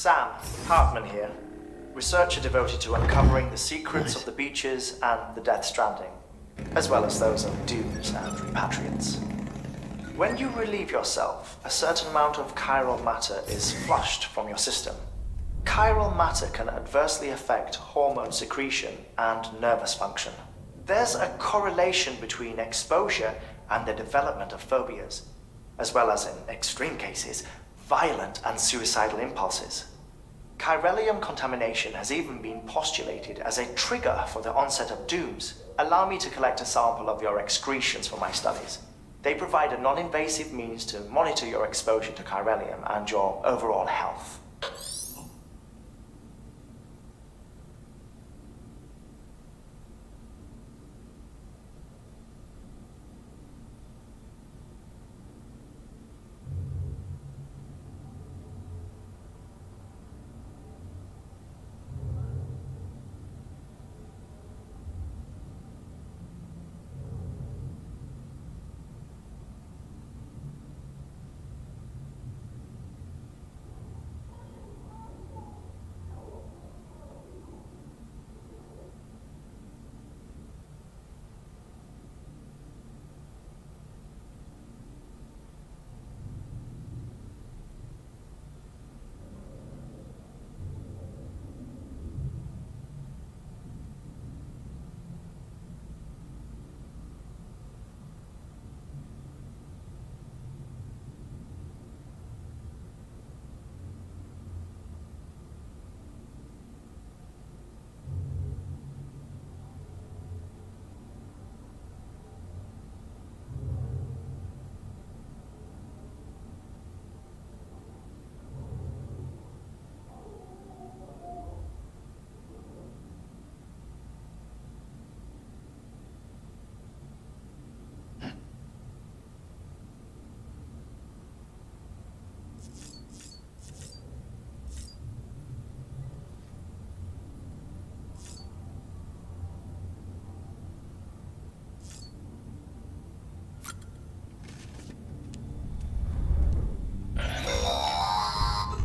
Sam, Hartman here, researcher devoted to uncovering the secrets of the beaches and the Death Stranding, as well as those of dooms and repatriates. When you relieve yourself, a certain amount of chiral matter is flushed from your system. Chiral matter can adversely affect hormone secretion and nervous function. There's a correlation between exposure and the development of phobias, as well as, in extreme cases, violent and suicidal impulses. Chiralium contamination has even been postulated as a trigger for the onset of dooms. Allow me to collect a sample of your excretions for my studies. They provide a non-invasive means to monitor your exposure to chiralium and your overall health.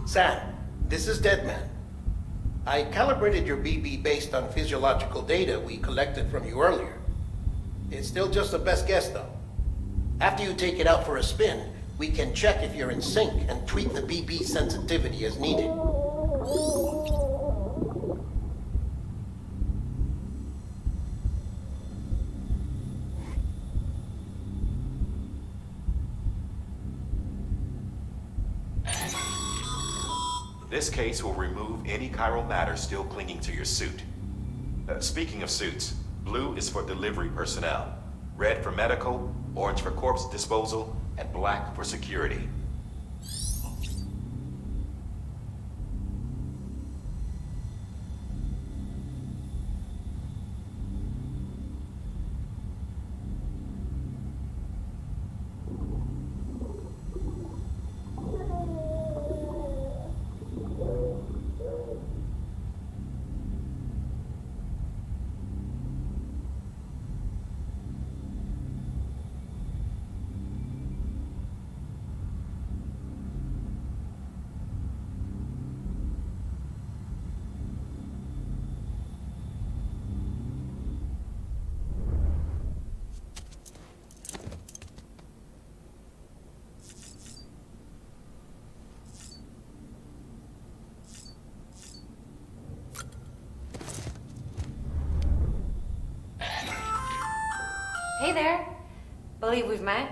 Sam, this is Deadman. I calibrated your BB based on physiological data we collected from you earlier. It's still just a best guess, though. After you take it out for a spin, we can check if you're in sync and tweak the BB sensitivity as needed. This case will remove any chiral matter still clinging to your suit. Speaking of suits, blue is for delivery personnel, red for medical, orange for corpse disposal, and black for security. Hey there. Believe we've met.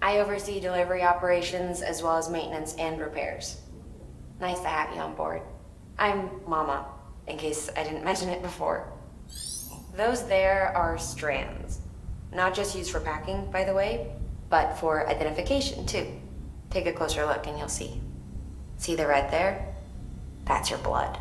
I oversee delivery operations as well as maintenance and repairs. Nice to have you on board. I'm Mama, in case I didn't mention it before. Those there are strands. Not just used for packing, by the way, but for identification too. Take a closer look and you'll see. See the red there? That's your blood.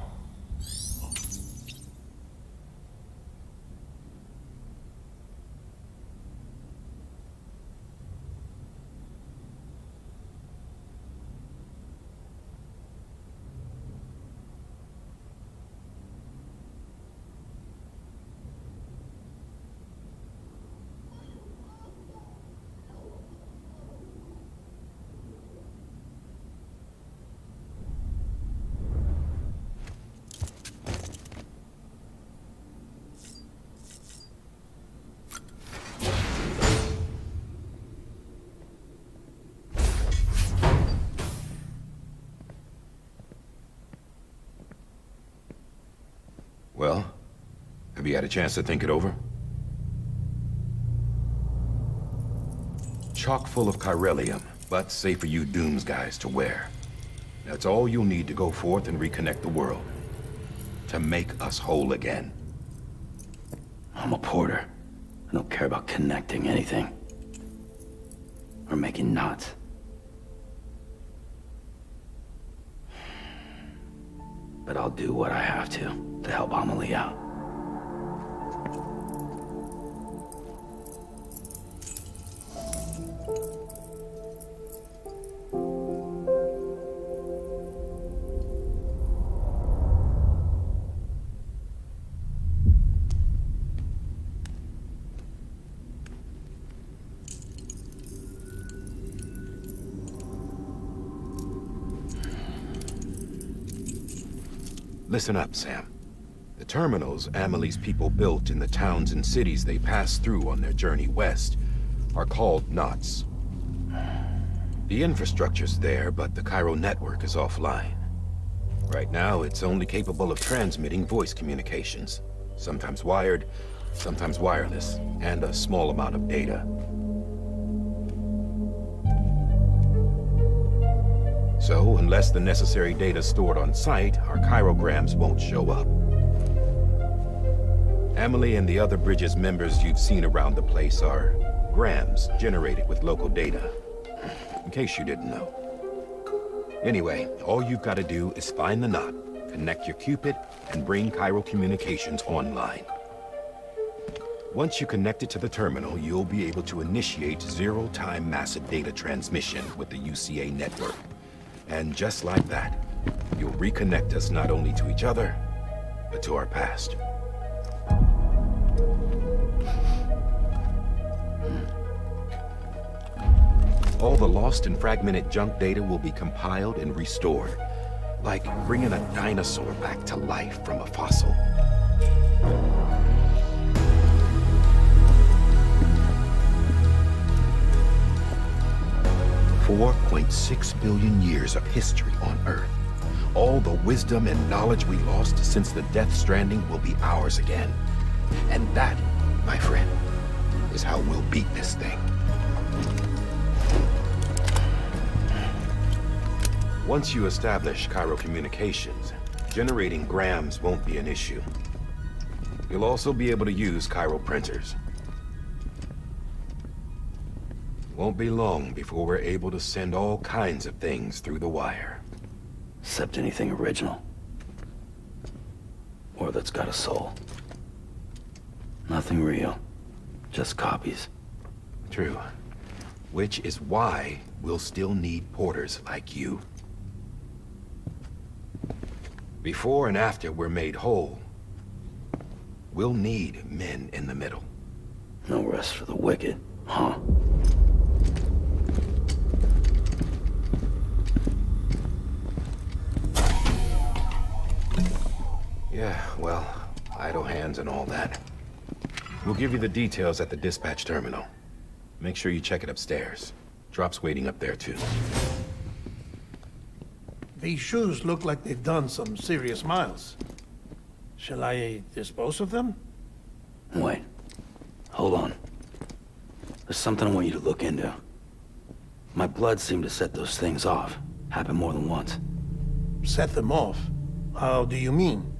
Well, have you had a chance to think it over? Chock full of chiralium, but safe for you Dooms guys to wear. That's all you'll need to go forth and reconnect the world. To make us whole again. I'm a porter. I don't care about connecting anything. Or making knots. But I'll do what I have to help Amelie out. Listen up, Sam. The terminals Amelie's people built in the towns and cities they passed through on their journey west are called knots. The infrastructure's there, but the Cairo network is offline. Right now, it's only capable of transmitting voice communications. Sometimes wired, sometimes wireless, and a small amount of data. So, unless the necessary data's stored on site, our chirograms won't show up. Amelie and the other Bridges members you've seen around the place are grams generated with local data. In case you didn't know. Anyway, all you've got to do is find the knot, connect your Cupid, and bring Cairo communications online. Once you connect it to the terminal, you'll be able to initiate zero-time massive data transmission with the UCA network. And just like that, you'll reconnect us not only to each other, but to our past. All the lost and fragmented junk data will be compiled and restored, like bringing a dinosaur back to life from a fossil. $4.6 billion years of history on Earth. All the wisdom and knowledge we lost since the Death Stranding will be ours again. And that, my friend, is how we'll beat this thing. Once you establish Cairo communications, generating grams won't be an issue. You'll also be able to use Cairo printers. Won't be long before we're able to send all kinds of things through the wire. Except anything original. Or that's got a soul. Nothing real. Just copies. True. Which is why we'll still need porters like you. Before and after we're made whole, we'll need men in the middle. No rest for the wicked, huh? Yeah, well, idle hands and all that. We'll give you the details at the dispatch terminal. Make sure you check it upstairs. Drop's waiting up there, too. These shoes look like they've done some serious miles. Shall I dispose of them? Wait. Hold on. There's something I want you to look into. My blood seemed to set those things off. Happened more than once. Set them off? How do you mean?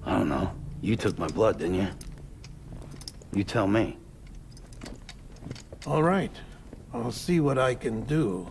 I don't know. You took my blood, didn't you? You tell me. All right. I'll see what I can do.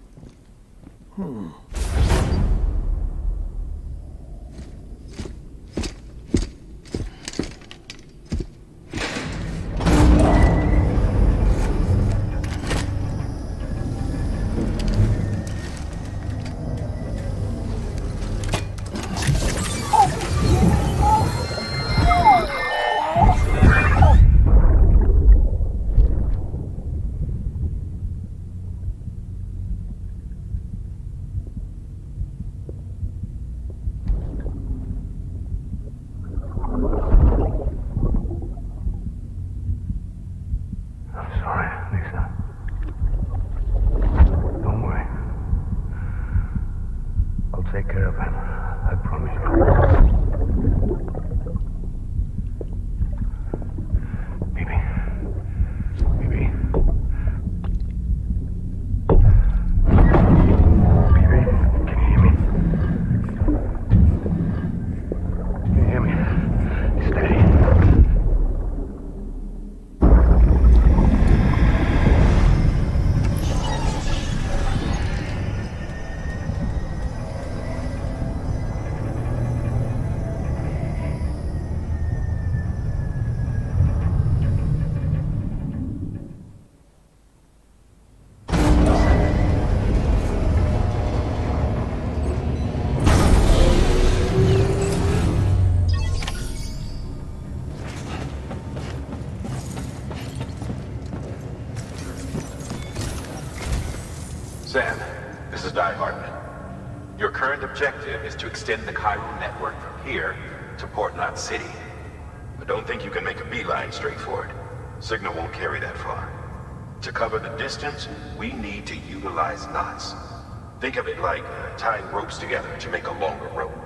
Your current objective is to extend the chiral network from here to Port Knot City. But don't think you can make a beeline straight for it. Signal won't carry that far. To cover the distance, we need to utilize knots. Think of it like tying ropes together to make a longer rope.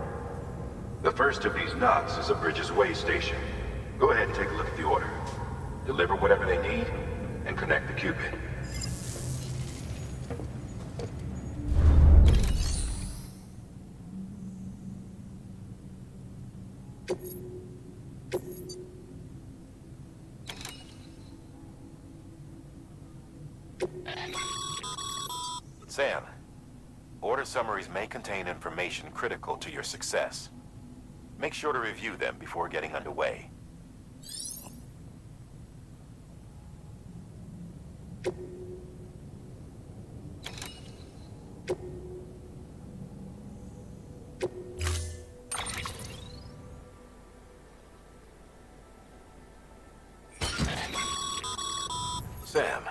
The first of these knots is a Bridges way station. Go ahead and take a look at the order. Deliver whatever they need, and connect the Cupid. Sam, order summaries may contain information critical to your success. Make sure to review them before getting underway. Sam,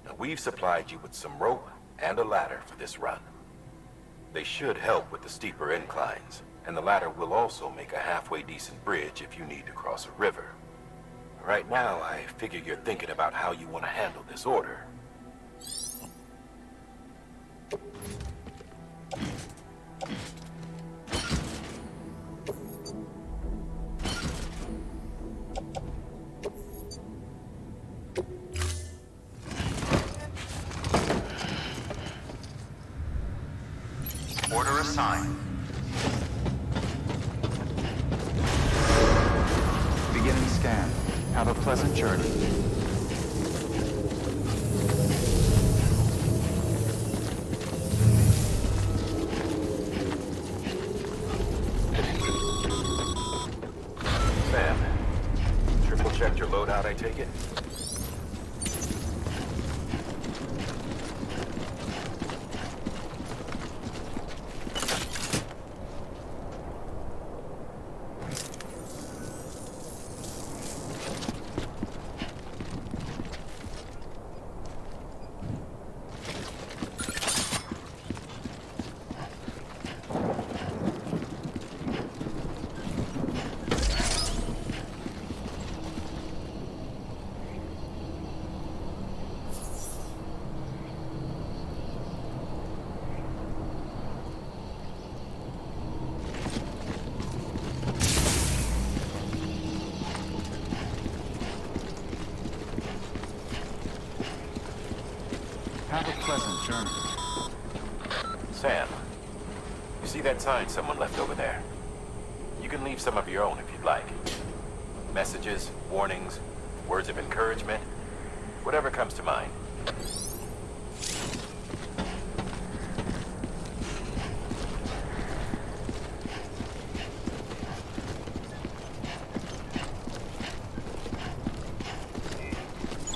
now we've supplied you with some rope and a ladder for this run. They should help with the steeper inclines, and the ladder will also make a halfway decent bridge if you need to cross a river. Right now, I figure you're thinking about how you want to handle this order. Order assigned. Beginning scan. Have a pleasant journey. Sam, triple checked your loadout, I take it? Have a pleasant journey. Sam, you see that sign someone left over there? You can leave some of your own if you'd like. Messages, warnings, words of encouragement, whatever comes to mind.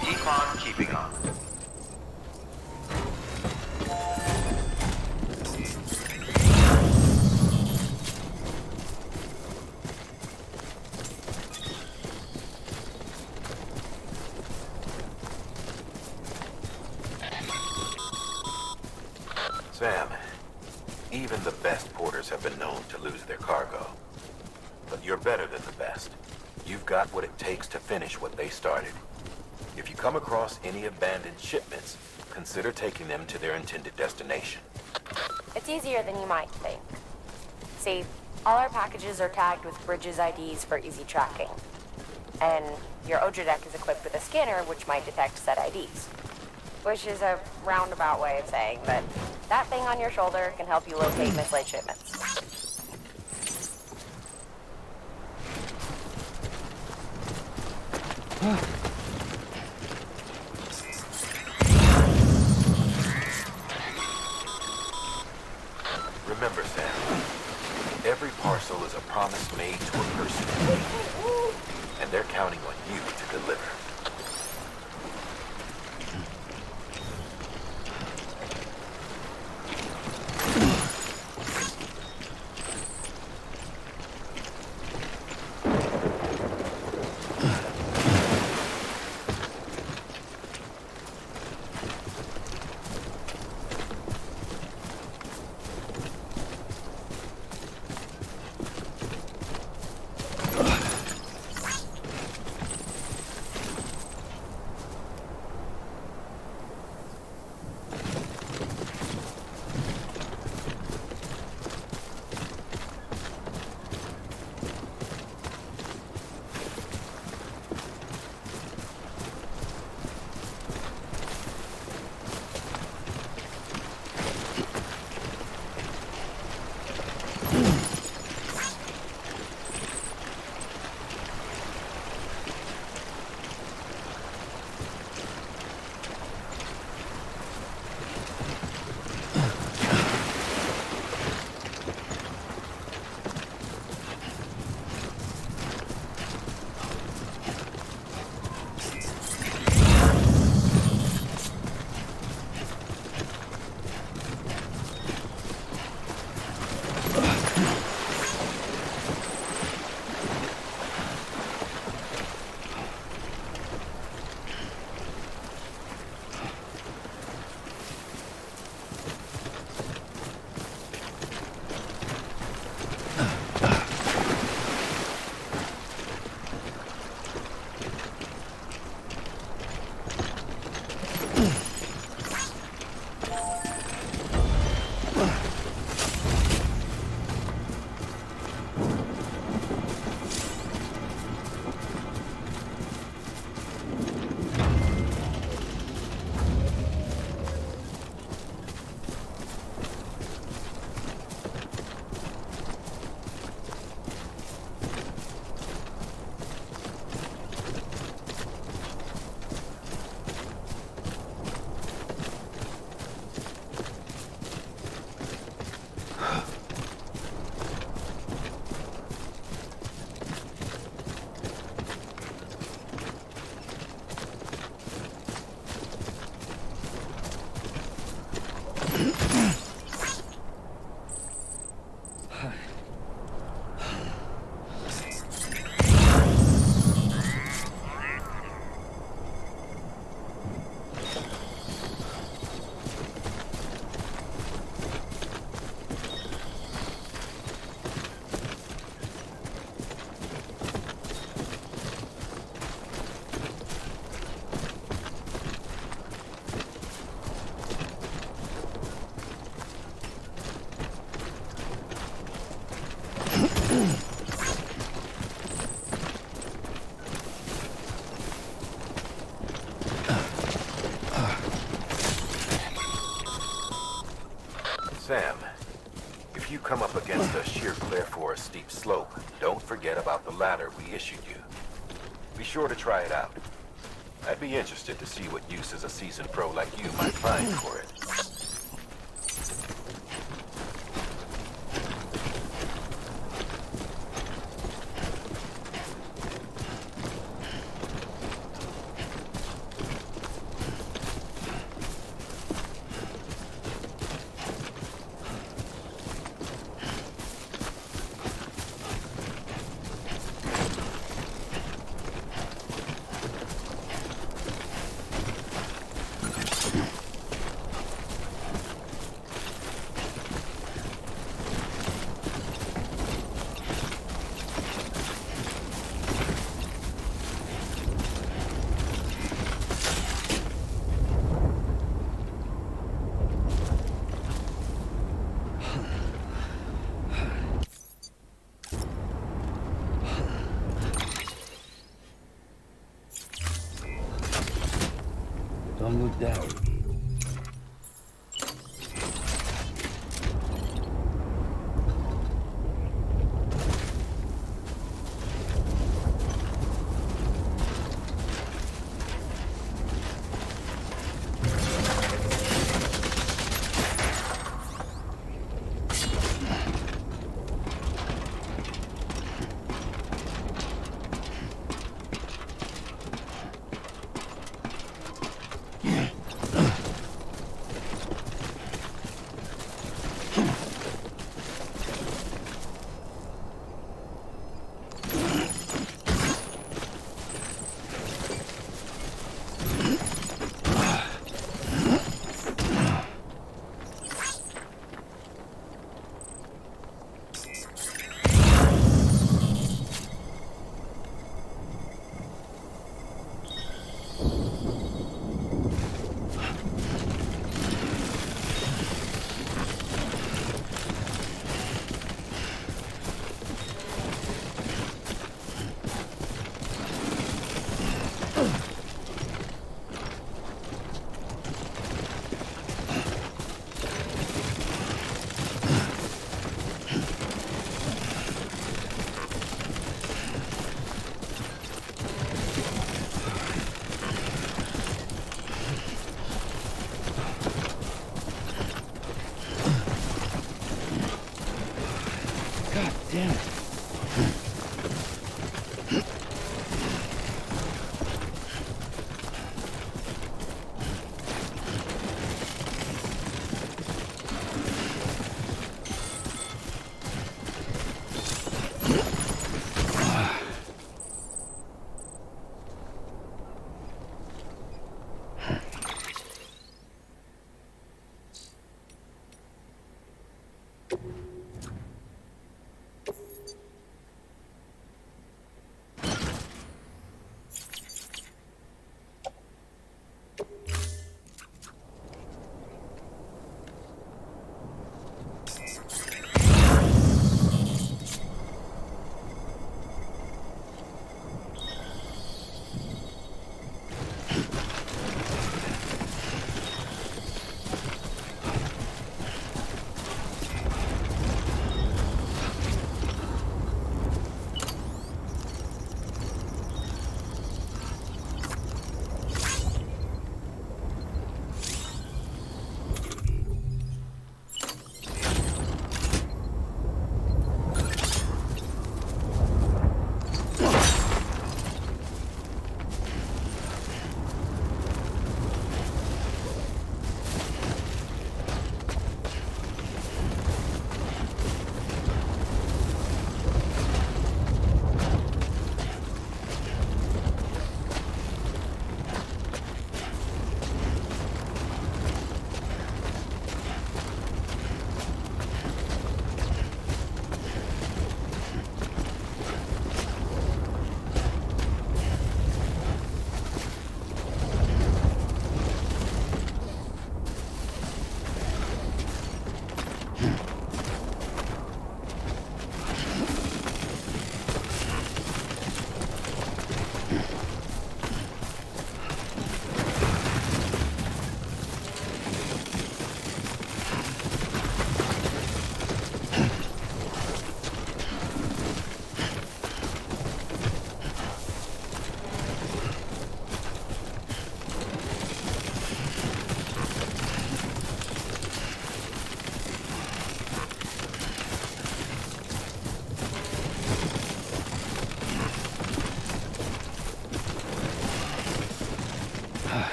Keep on keeping on. Sam, even the best porters have been known to lose their cargo. But you're better than the best. You've got what it takes to finish what they started. If you come across any abandoned shipments, consider taking them to their intended destination. It's easier than you might think. See, all our packages are tagged with Bridges IDs for easy tracking. And your Odra deck is equipped with a scanner which might detect said IDs. Which is a roundabout way of saying that that thing on your shoulder can help you locate mislaid shipments. Remember, Sam, every parcel is a promise made to a person in need, and they're counting on you to deliver. Sam, if you come up against a sheer cliff or a steep slope, don't forget about the ladder we issued you. Be sure to try it out. I'd be interested to see what uses a seasoned pro like you might find for it. Don't look down. Damn it.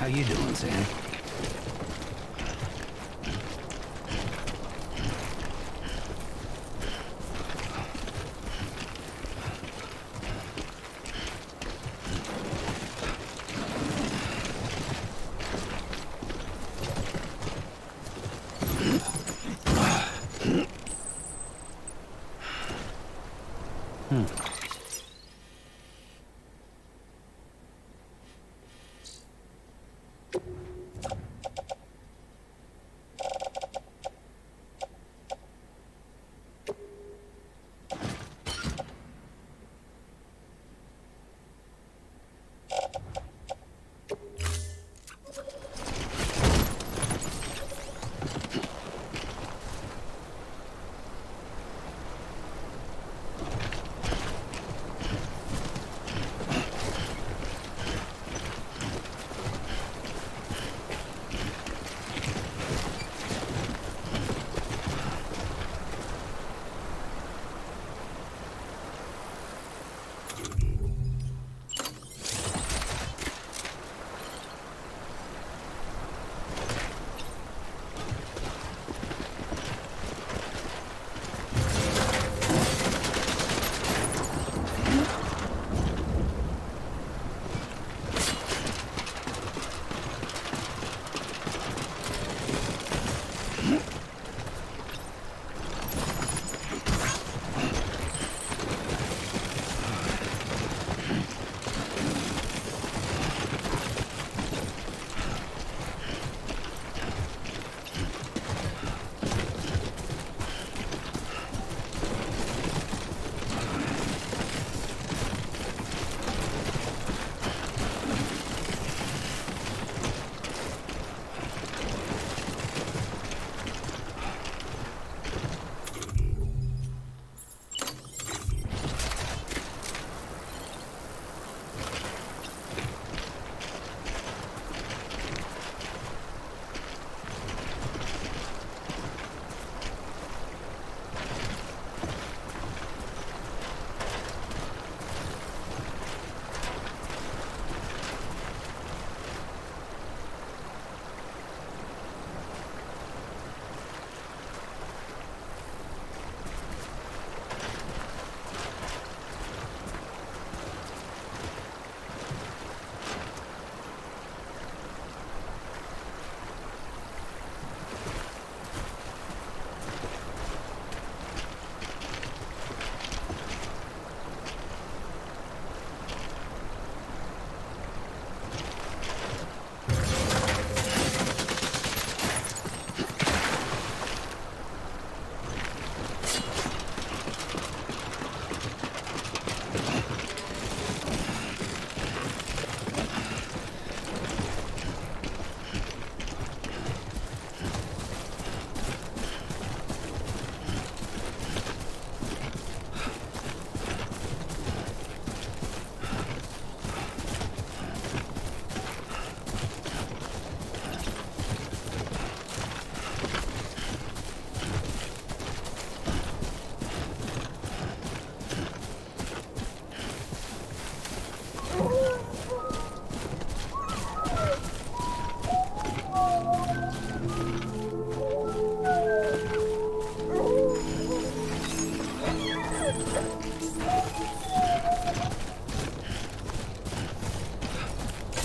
How you doing, Sam?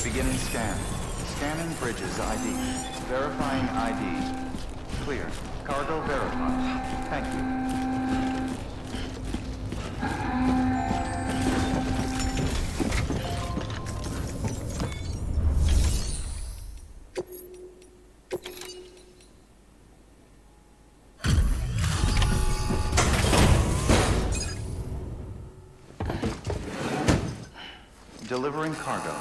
Beginning scan. Scanning bridges ID. Verifying ID. Clear. Cargo verified. Thank you. Delivering cargo.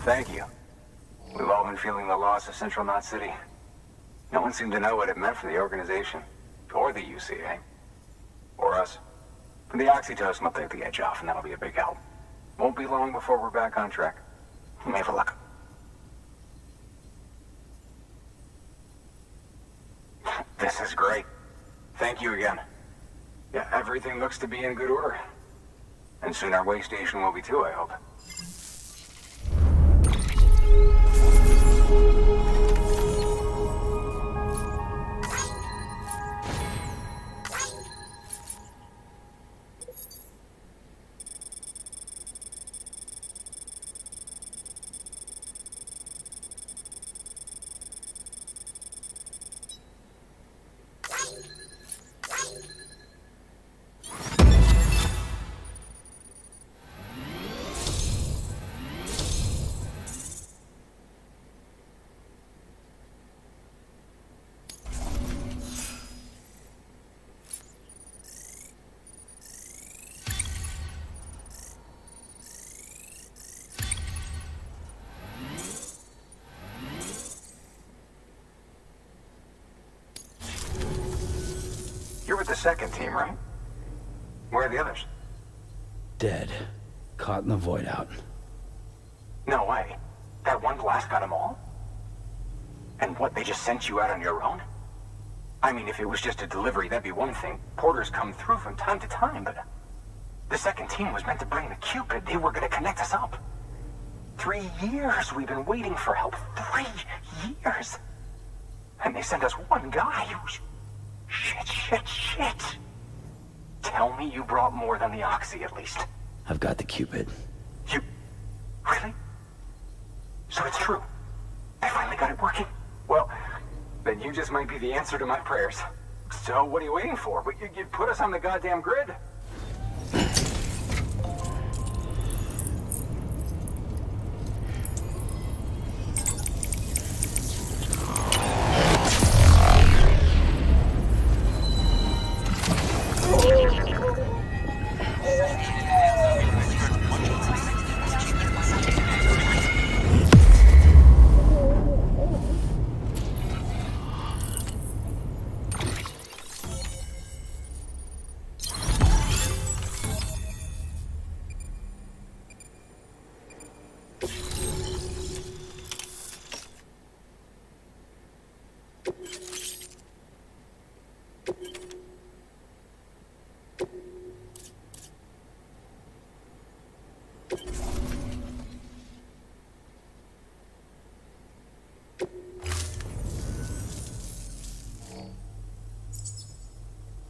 Thank you. We've all been feeling the loss of Central Knot City. No one seemed to know what it meant for the organization, or the UCA, or us. The oxytocin will take the edge off, and that'll be a big help. Won't be long before we're back on track. You may have a luck. This is great. Thank you again. Yeah, everything looks to be in good order. And soon our way station will be too, I hope. You're with the second team, right? Where are the others? Dead. Caught in the void out. No way. That one blast got them all? And what, they just sent you out on your own? I mean, if it was just a delivery, that'd be one thing. Porters come through from time to time, but... The second team was meant to bring the Cupid. They were gonna connect us up. 3 years we've been waiting for help. 3 years! And they sent us one guy who's... Shit. Tell me you brought more than the Oxy, at least. I've got the Cupid. You... Really? So it's true. They finally got it working. Well, then you just might be the answer to my prayers. So what are you waiting for? You put us on the goddamn grid.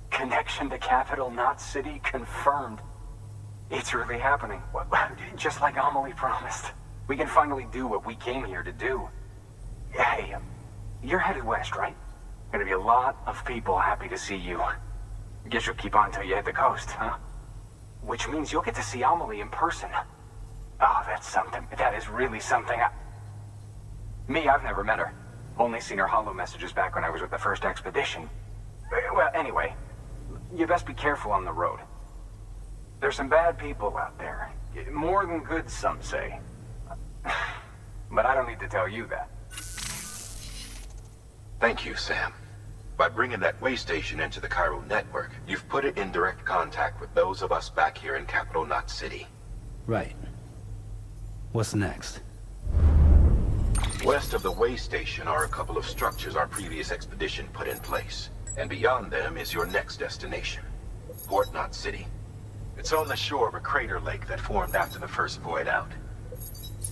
Connection to capital, not city, confirmed. It's really happening. Just like Amelie promised. We can finally do what we came here to do. Hey, you're headed west, right? Gonna be a lot of people happy to see you. Guess you'll keep on till you hit the coast, huh? Which means you'll get to see Amelie in person. Oh, that's something. That is really something. Me, I've never met her. Only seen her holo messages back when I was with the first expedition. Well, anyway, you best be careful on the road. There's some bad people out there. More than good, some say. But I don't need to tell you that. Thank you, Sam. By bringing that way station into the Cairo network, you've put it in direct contact with those of us back here in Capital Knot City. Right. What's next? West of the way station are a couple of structures our previous expedition put in place. And beyond them is your next destination, Port Knot City. It's on the shore of a crater lake that formed after the first void out.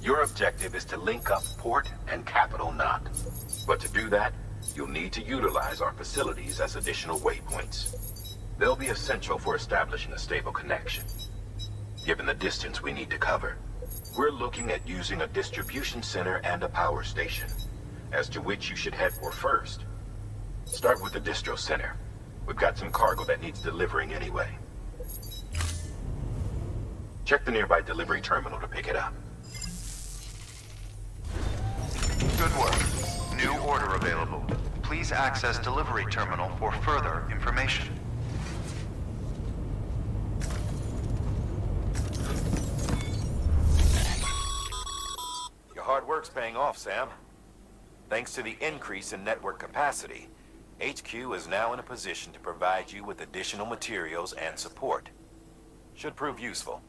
Your objective is to link up Port and Capital Knot. But to do that, you'll need to utilize our facilities as additional waypoints. They'll be essential for establishing a stable connection. Given the distance we need to cover, we're looking at using a distribution center and a power station, as to which you should head for first. Start with the distro center. We've got some cargo that needs delivering anyway. Check the nearby delivery terminal to pick it up. Good work. New order available. Please access delivery terminal for further information. Your hard work's paying off, Sam. Thanks to the increase in network capacity, HQ is now in a position to provide you with additional materials and support. Should prove useful.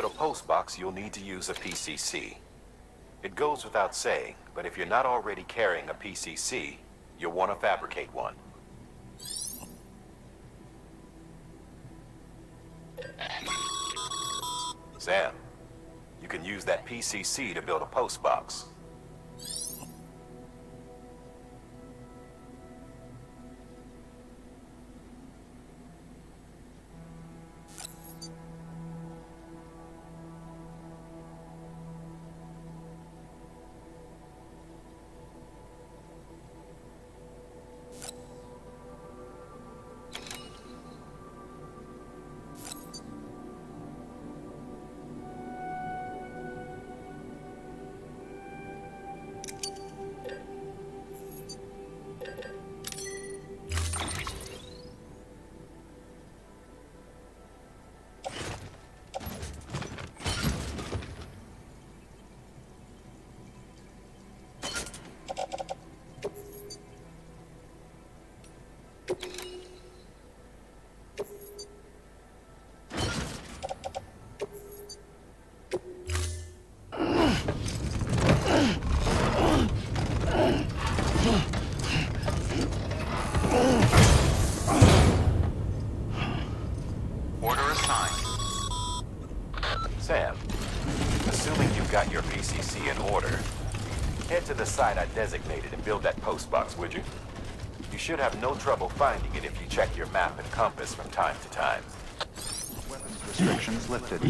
build a post box, you'll need to use a PCC. It goes without saying, but if you're not already carrying a PCC, you'll want to fabricate one. Sam, you can use that PCC to build a post box. Sam, assuming you've got your PCC in order, head to the site I designated and build that post box, would you? You should have no trouble finding it if you check your map and compass from time to time. Weapons restrictions lifted.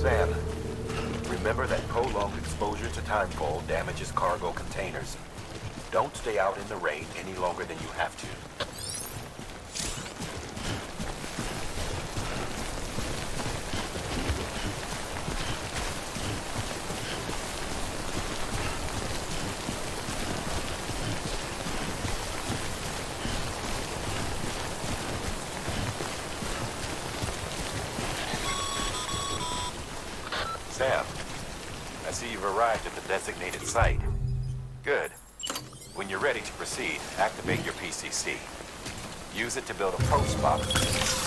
Sam, remember that prolonged exposure to timefall damages cargo containers. Don't stay out in the rain any longer than you have to. Sam, I see you've arrived at the designated site. Good. When you're ready to proceed, activate your PCC. Use it to build a post box.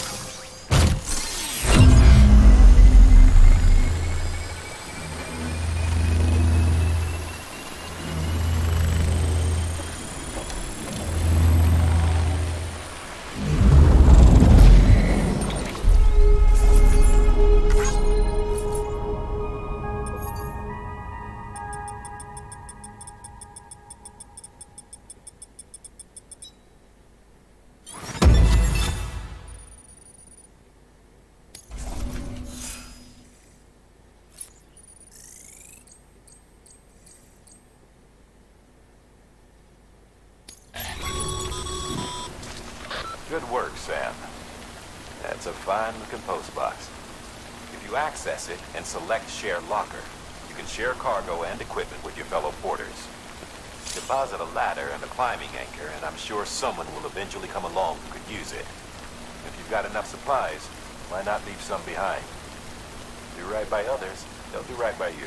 Good work, Sam. That's a fine-looking post box. If you access it and select Share Locker, You can share cargo and equipment with your fellow porters. Deposit a ladder and a climbing anchor, and I'm sure someone will eventually come along who could use it. If you've got enough supplies, why not leave some behind? Do right by others, they'll do right by you.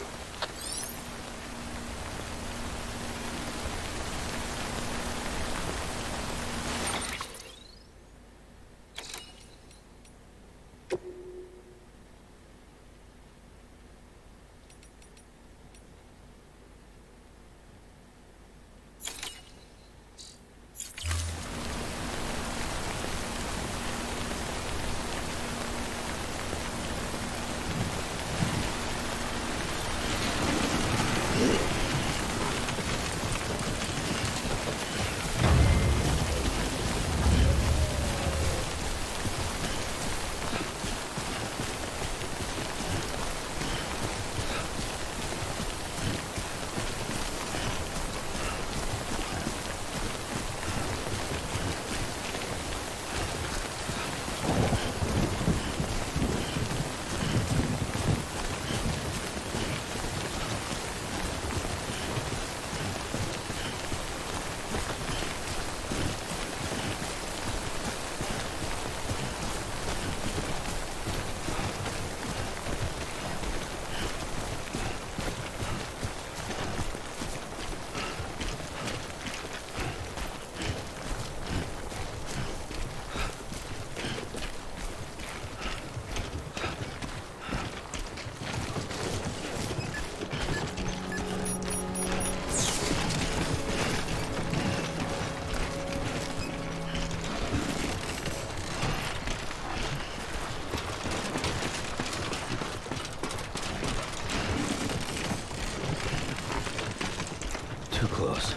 Too close.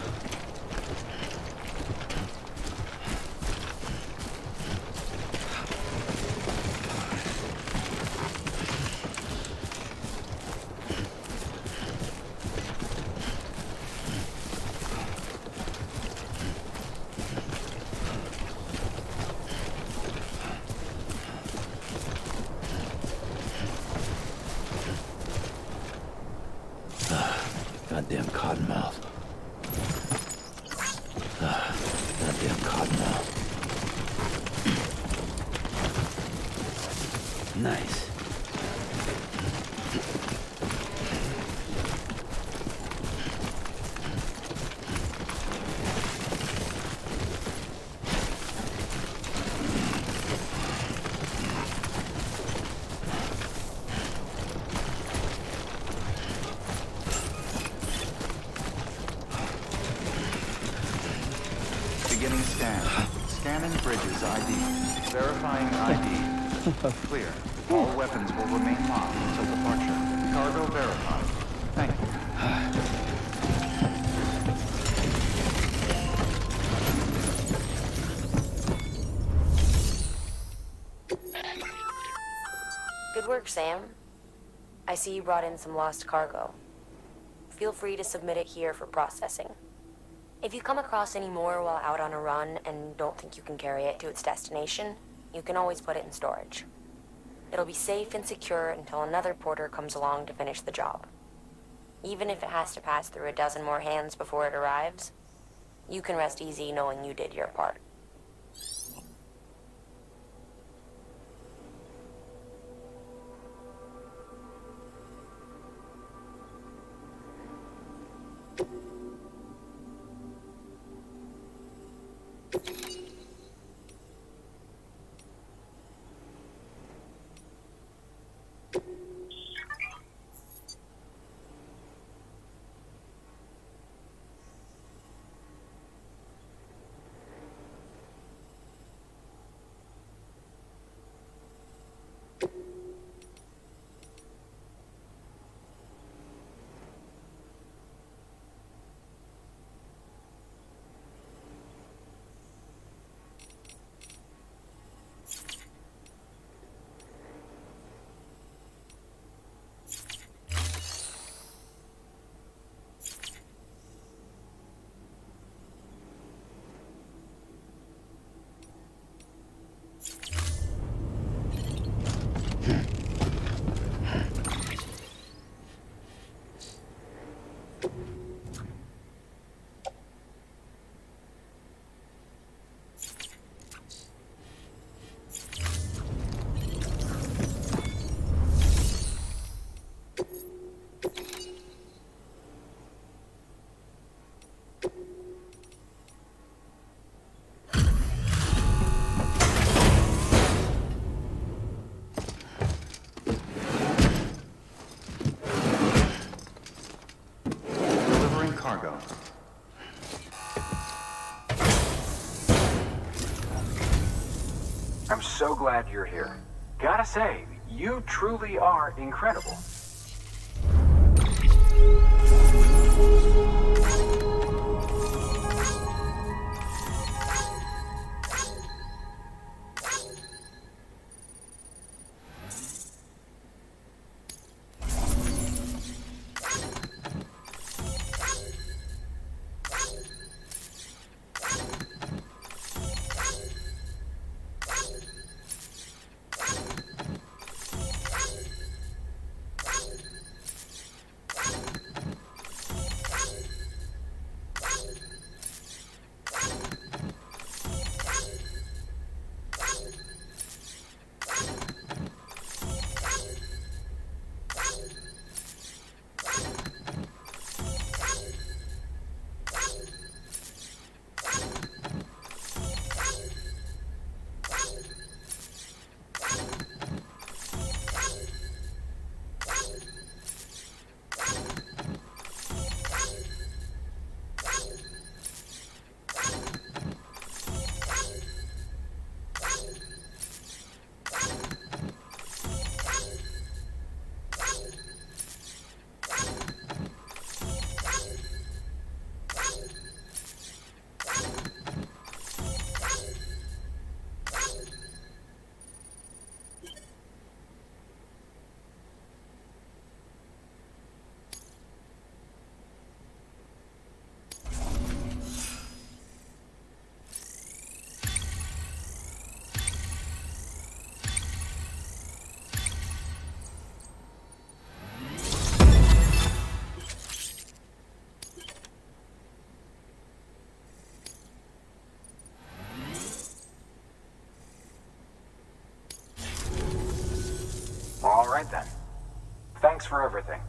Goddamn cottonmouth. Goddamn cottonmouth. Nice. Beginning scan. Scanning bridges ID. Verifying ID. Clear. All weapons will remain locked until departure. Cargo verified. Thank you. Good work, Sam. I see you brought in some lost cargo. Feel free to submit it here for processing. If you come across any more while out on a run and don't think you can carry it to its destination, you can always put it in storage. It'll be safe and secure until another porter comes along to finish the job. Even if it has to pass through a dozen more hands before it arrives, you can rest easy knowing you did your part. so glad you're here. Gotta say, you truly are incredible. All right then. Thanks for everything.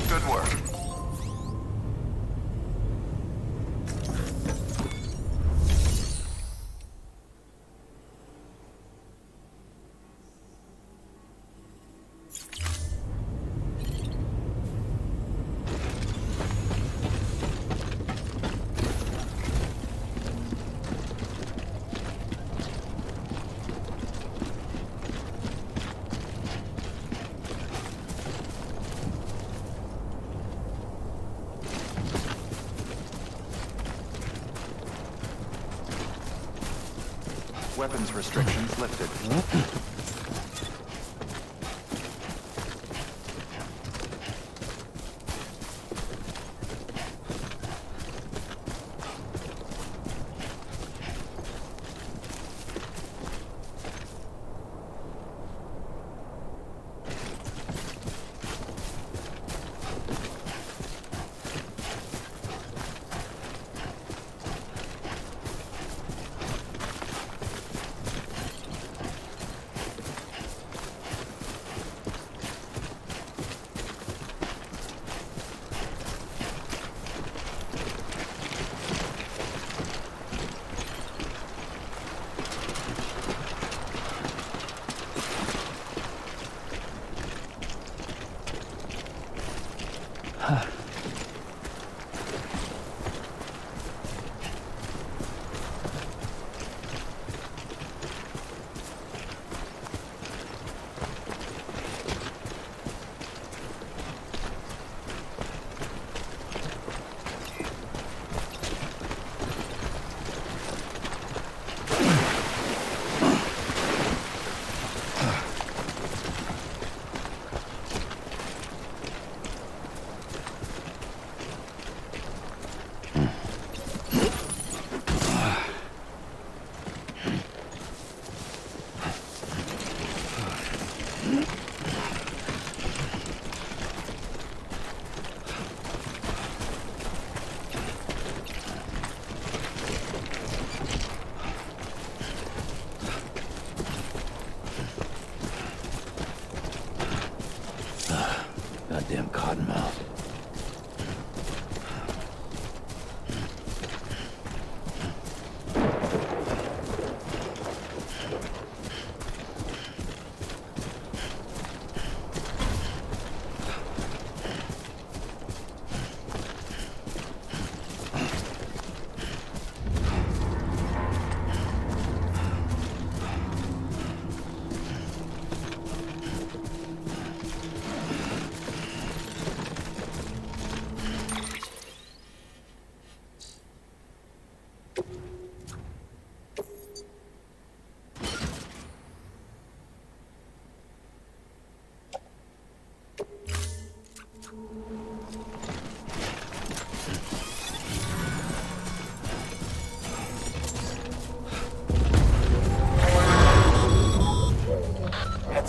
Good work. Weapons restrictions lifted. Goddamn cottonmouth.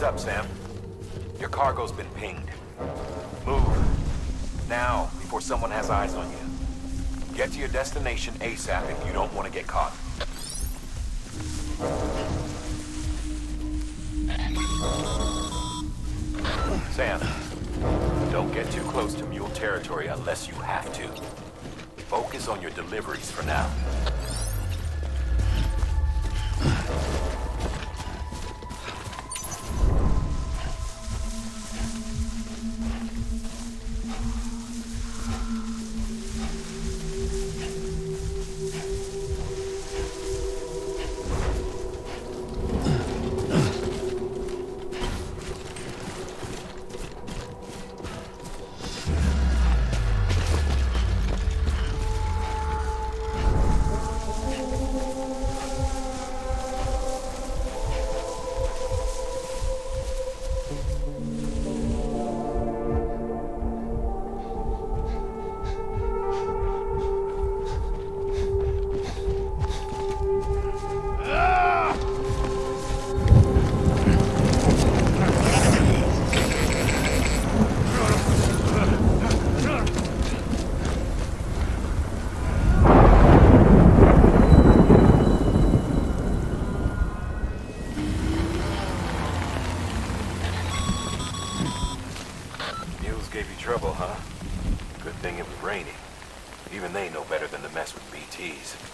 up, Sam. Your cargo's been pinged. Move. Now, before someone has eyes on you. Get to your destination ASAP if you don't want to get caught. Sam, don't get too close to Mule territory unless you have to. Focus on your deliveries for now. Gave you trouble, huh? Good thing it was raining. Even they know better than to mess with BTs.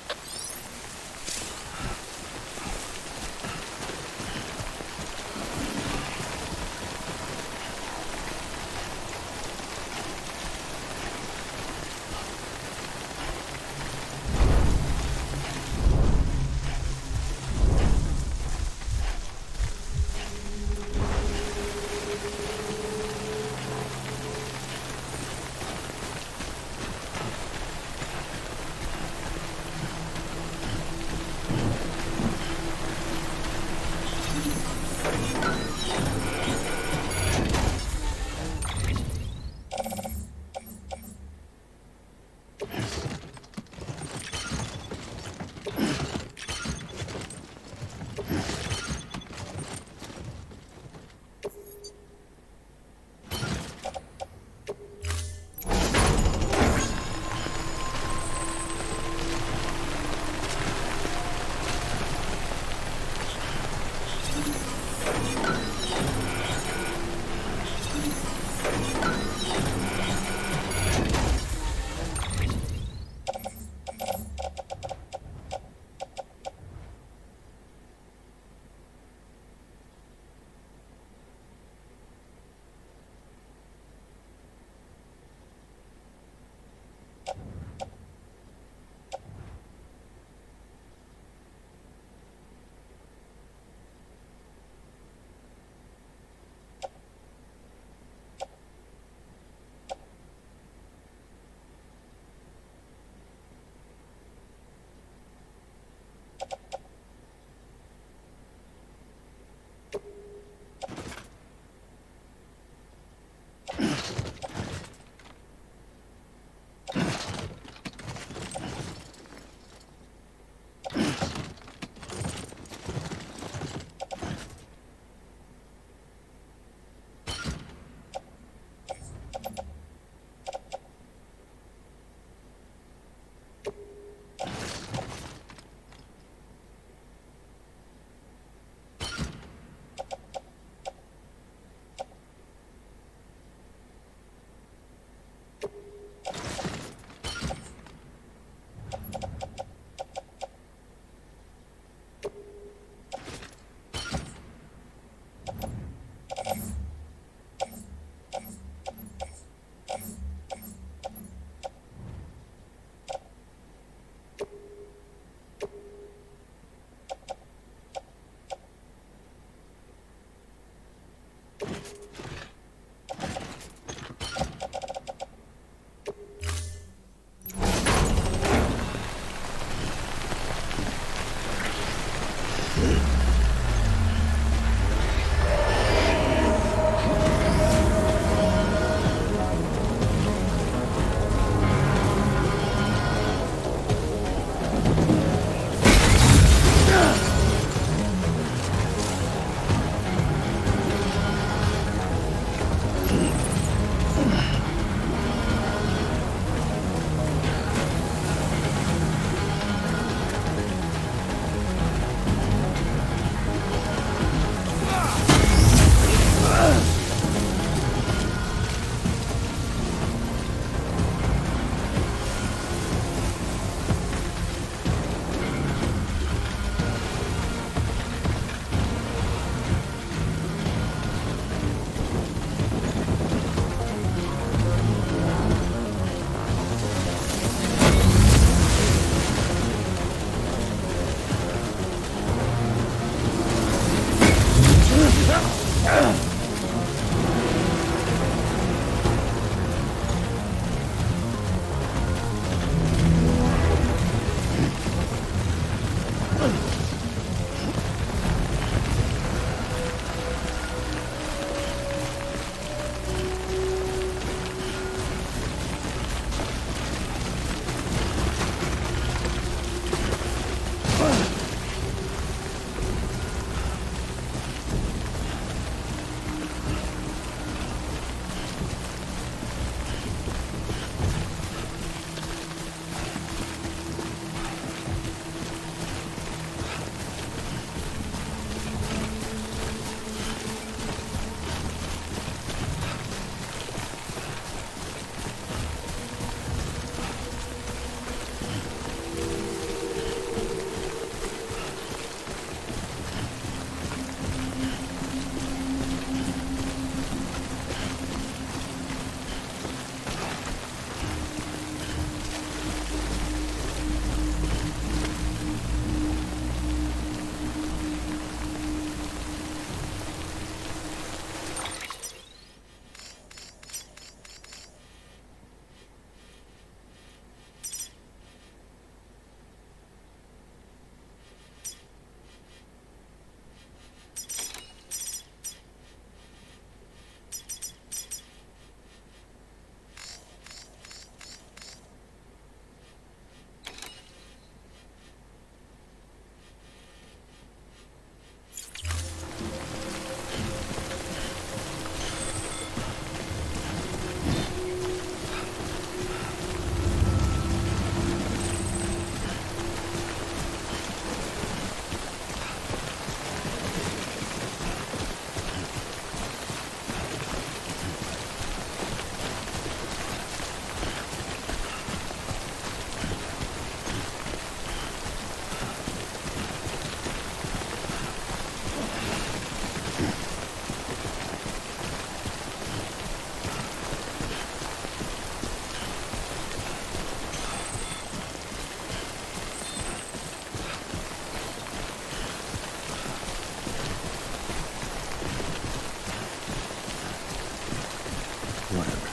Whatever.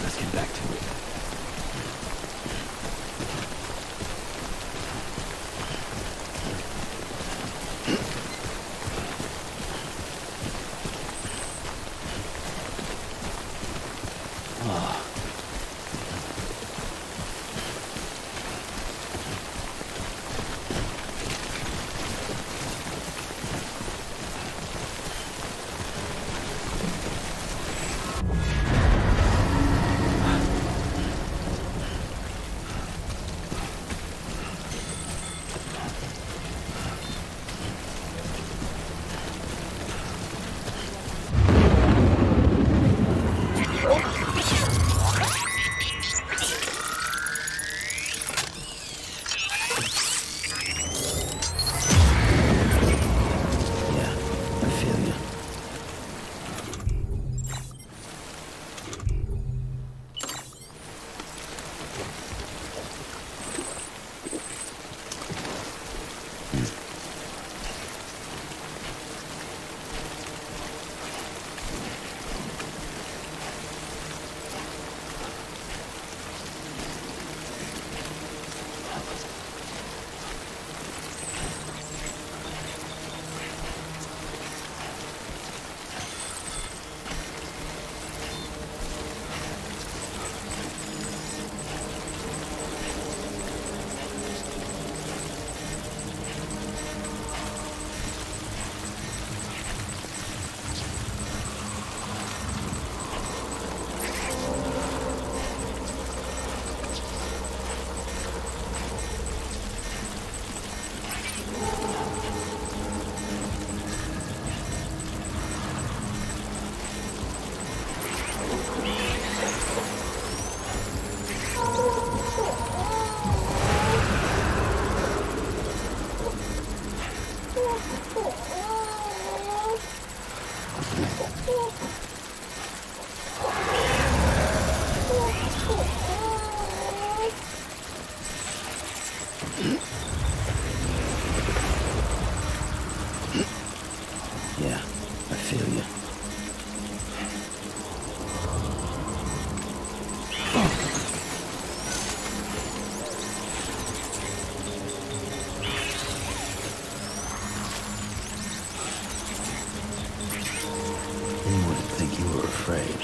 Let's get back to it. feel you. You wouldn't think you were afraid.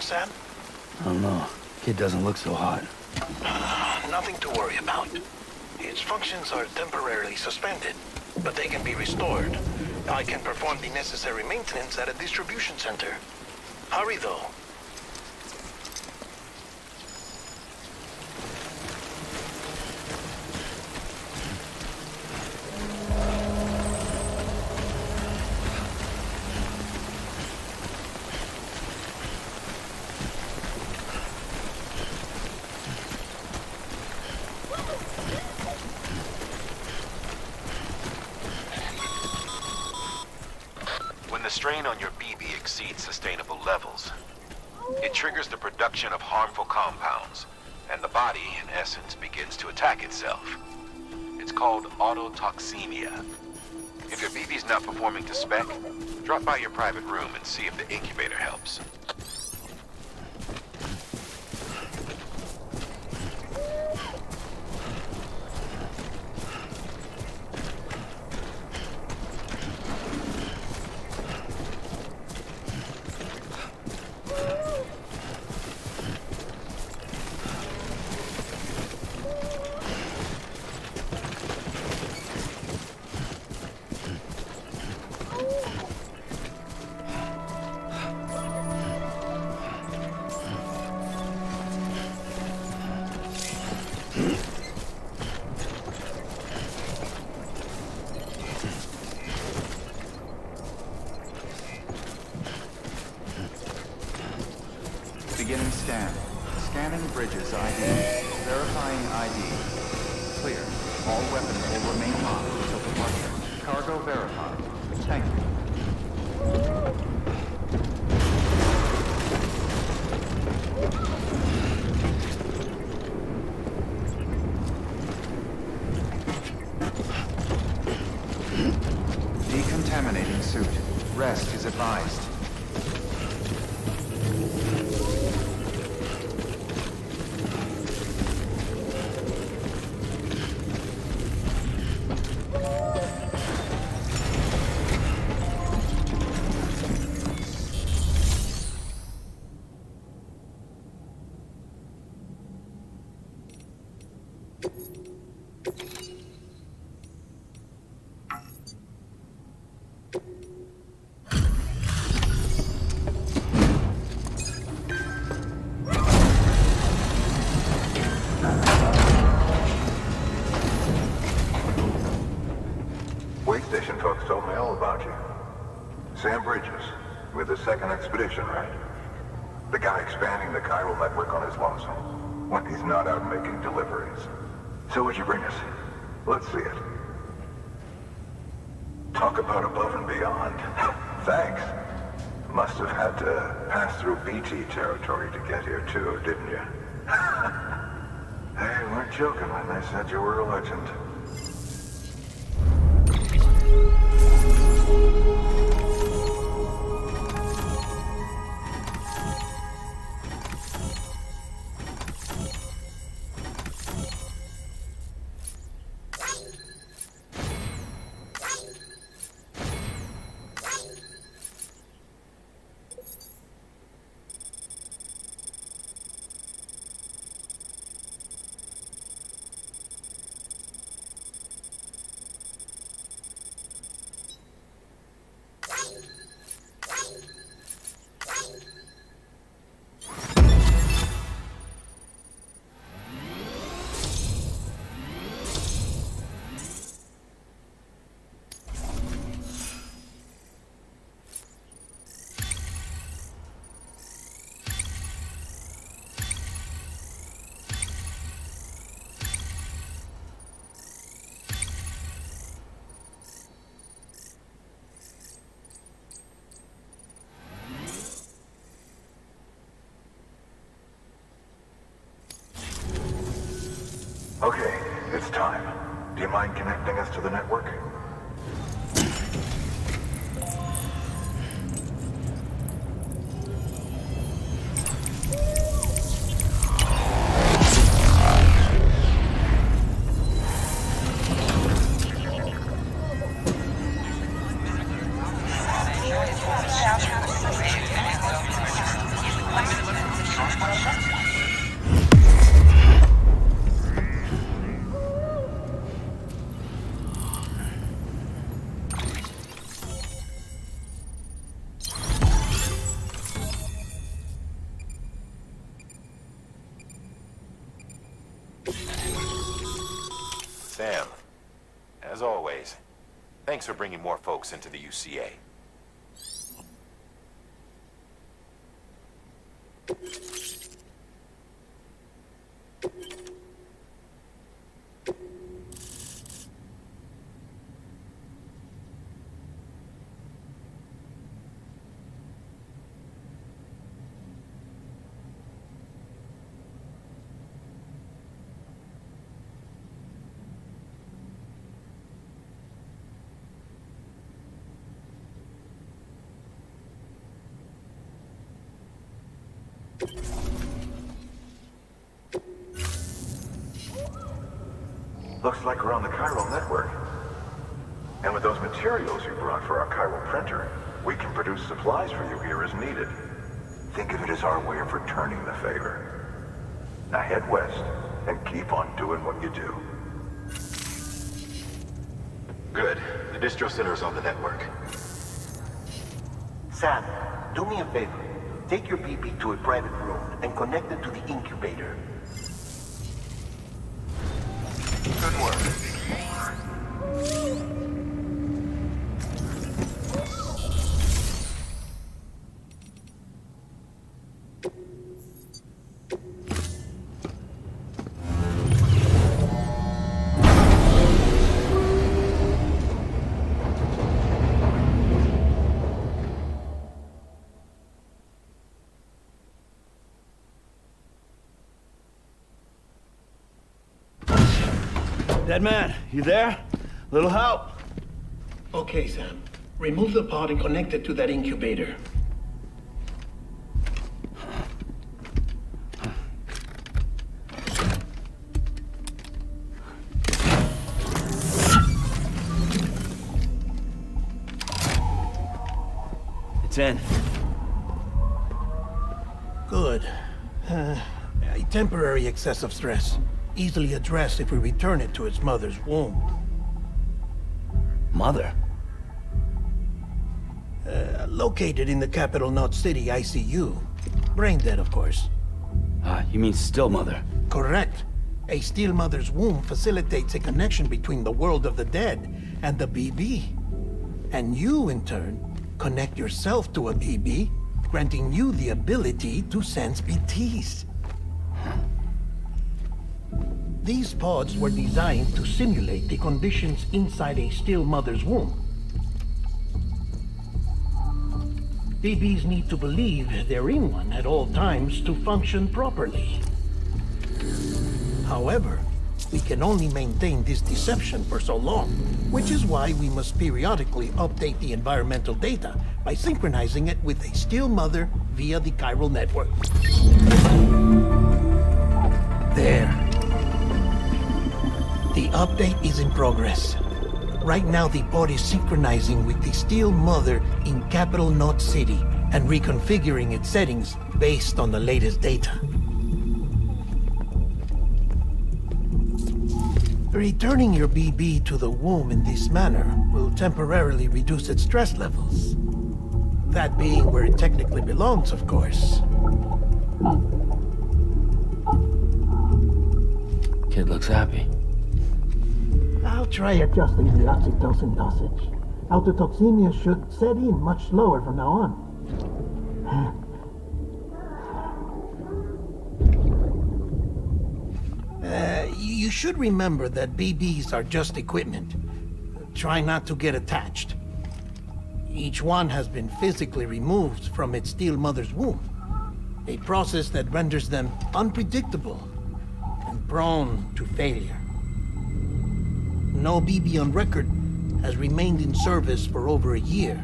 Sam? I don't know. Kid doesn't look so hot. Nothing to worry about. Its functions are temporarily suspended, but they can be restored. I can perform the necessary maintenance at a distribution center. Hurry, though. When the strain on your BB exceeds sustainable levels, it triggers the production of harmful compounds, and the body, in essence, begins to attack itself. It's called autotoxemia. If your BB's not performing to spec, drop by your private room and see if the incubator helps. Beginning scan. Scanning bridges ID. Verifying ID. Clear. All weapons will remain locked until departure. Cargo verified. Thank you. Decontaminating suit. Rest is advised. with the second expedition, right? The guy expanding the chiral network on his lonesome, when he's not out making deliveries. So what'd you bring us? Let's see it. Talk about above and beyond. Thanks. Must have had to pass through BT territory to get here too, didn't you? They weren't joking when they said you were a legend. Okay, it's time. Do you mind connecting us to the network? Sam, as always, thanks for bringing more folks into the UCA. Looks like we're on the chiral network. And with those materials you brought for our chiral printer, we can produce supplies for you here as needed. Think of it as our way of returning the favor. Now head west and keep on doing what you do. Good. The distro center is on the network. Sam, do me a favor. Take your BB to a private room and connect it to the incubator. Good work. Dead man, you there? Little help? Okay, Sam. Remove the pod and connect it to that incubator. It's in. Good. A temporary excessive stress. Easily addressed if we return it to its mother's womb. Mother? Located in the capital Knot City ICU. Brain dead, of course. You mean still mother? Correct. A still mother's womb facilitates a connection between the world of the dead and the BB. And you, in turn, connect yourself to a BB, granting you the ability to sense BTs. These pods were designed to simulate the conditions inside a still mother's womb. BBs need to believe they're in one at all times to function properly. However, we can only maintain this deception for so long, which is why we must periodically update the environmental data by synchronizing it with a still mother via the chiral network. There. The update is in progress. Right now, the pod is synchronizing with the still mother in Capital Knot City and reconfiguring its settings based on the latest data. Returning your BB to the womb in this manner will temporarily reduce its stress levels. That being where it technically belongs, of course. Kid looks happy. I'll try adjusting the oxytocin dosage. Autotoxemia should set in much slower from now on. You should remember that BBs are just equipment. Try not to get attached. Each one has been physically removed from its still mother's womb. A process that renders them unpredictable and prone to failure. No BB on record has remained in service for over a year.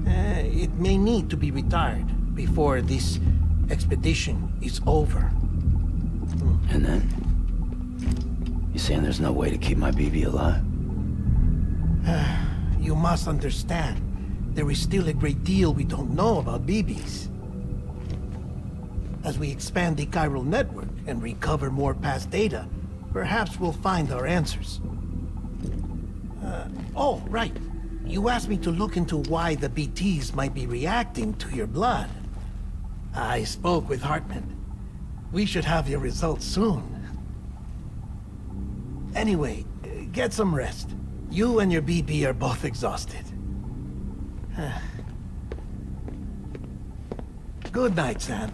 It may need to be retired before this expedition is over. And then? You saying there's no way to keep my BB alive? You must understand, there is still a great deal we don't know about BBs. As we expand the chiral network and recover more past data, perhaps we'll find our answers. Oh, right. You asked me to look into why the BTs might be reacting to your blood. I spoke with Hartman. We should have your results soon. Anyway, get some rest. You and your BB are both exhausted. Good night, Sam.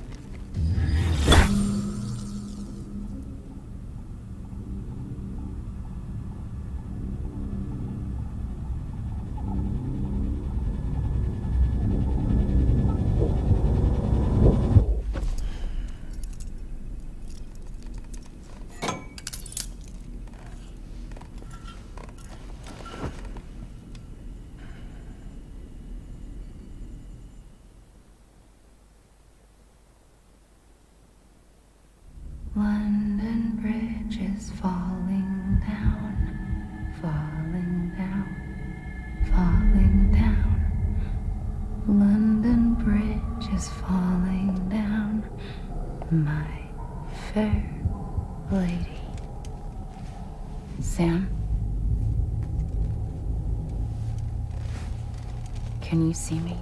London Bridge is falling down, falling down, falling down. London Bridge is falling down, my fair lady. Sam? Can you see me?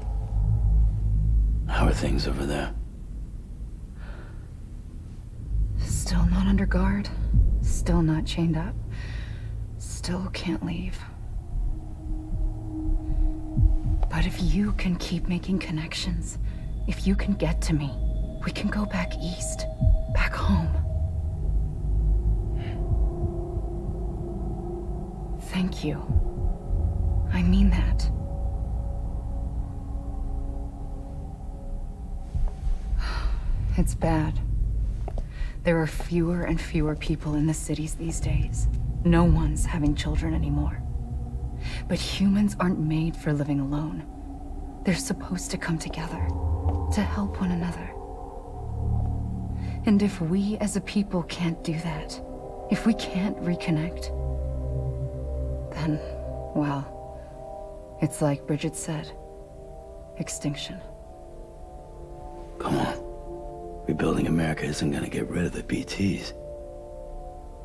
How are things over there? Still not under guard, still not chained up, still can't leave. But if you can keep making connections, if you can get to me, we can go back east, back home. Thank you. I mean that. It's bad. There are fewer and fewer people in the cities these days. No one's having children anymore. But humans aren't made for living alone. They're supposed to come together, to help one another. And if we as a people can't do that, if we can't reconnect, then, well, it's like Bridget said, extinction. Come on. Rebuilding America isn't gonna get rid of the BTs.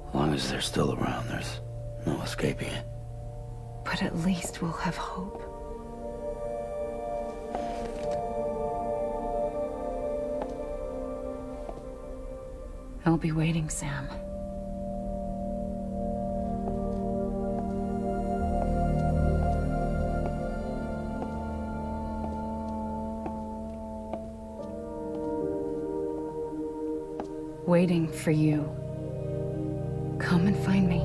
As long as they're still around, there's no escaping it. But at least we'll have hope. I'll be waiting, Sam. waiting for you. Come and find me.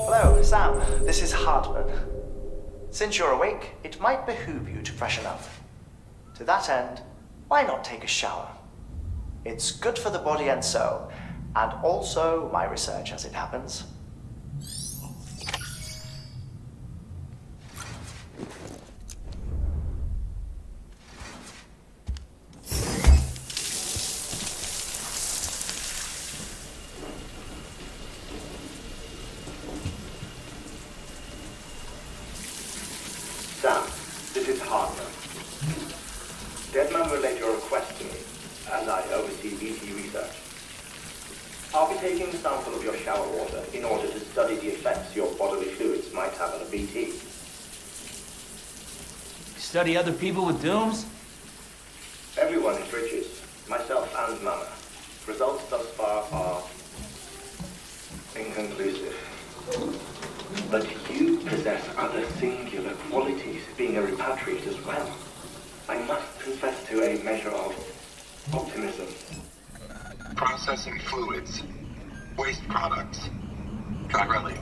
Hello, Sam. This is Hardman. Since you're awake, it might behoove you to freshen up. To that end, why not take a shower? It's good for the body and soul, and also my research as it happens. Sam, this is Hardman. Deadman relayed your request to me, as I oversee BT research. I'll be taking a sample of your shower water in order to study the effects your bodily fluids might have on a BT. Study other people with dooms? Everyone in Bridges, myself and Mama. Results thus far are inconclusive. But you possess other singular qualities, being a repatriate as well. I must confess to a measure of optimism. Processing fluids. Waste products. Chirelli.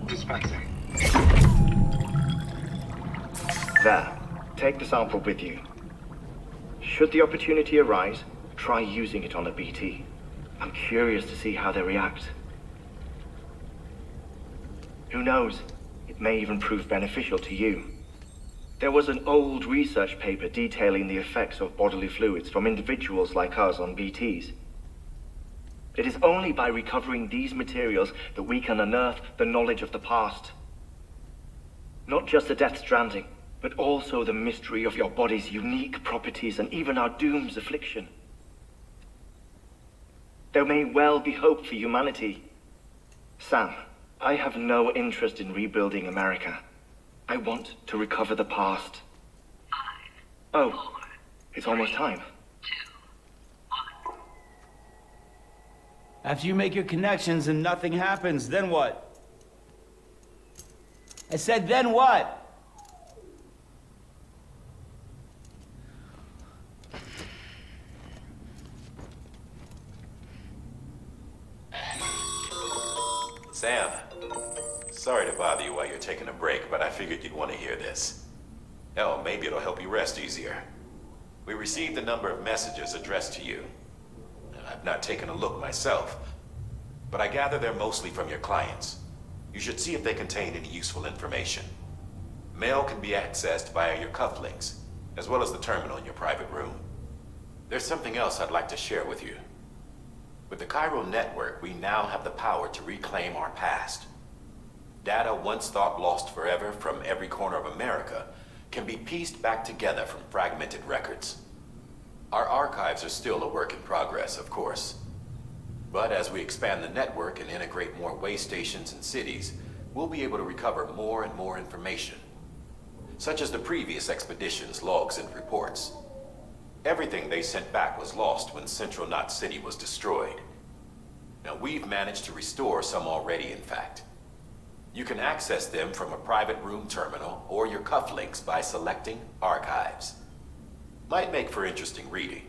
Dispensing. There. Take the sample with you. Should the opportunity arise, try using it on a BT. I'm curious to see how they react. Who knows? It may even prove beneficial to you. There was an old research paper detailing the effects of bodily fluids from individuals like us on BTs. It is only by recovering these materials that we can unearth the knowledge of the past. Not just the Death Stranding, but also the mystery of your body's unique properties and even our doom's affliction. There may well be hope for humanity. Sam, I have no interest in rebuilding America. I want to recover the past. 5, 4, it's almost time. 2, 1. After you make your connections and nothing happens, then what? I said, then what? Sam, sorry to bother you while you're taking a break, but I figured you'd want to hear this. Hell, maybe it'll help you rest easier. We received a number of messages addressed to you. I've not taken a look myself, but I gather they're mostly from your clients. You should see if they contain any useful information. Mail can be accessed via your cufflinks, as well as the terminal in your private room. There's something else I'd like to share with you. With the Chiral network, we now have the power to reclaim our past. Data once thought lost forever from every corner of America can be pieced back together from fragmented records. Our archives are still a work in progress, of course. But as we expand the network and integrate more way stations and cities, we'll be able to recover more and more information, such as the previous expedition's logs and reports. Everything they sent back was lost when Central Knot City was destroyed. Now, we've managed to restore some already, in fact. You can access them from a private room terminal or your cufflinks by selecting Archives. Might make for interesting reading.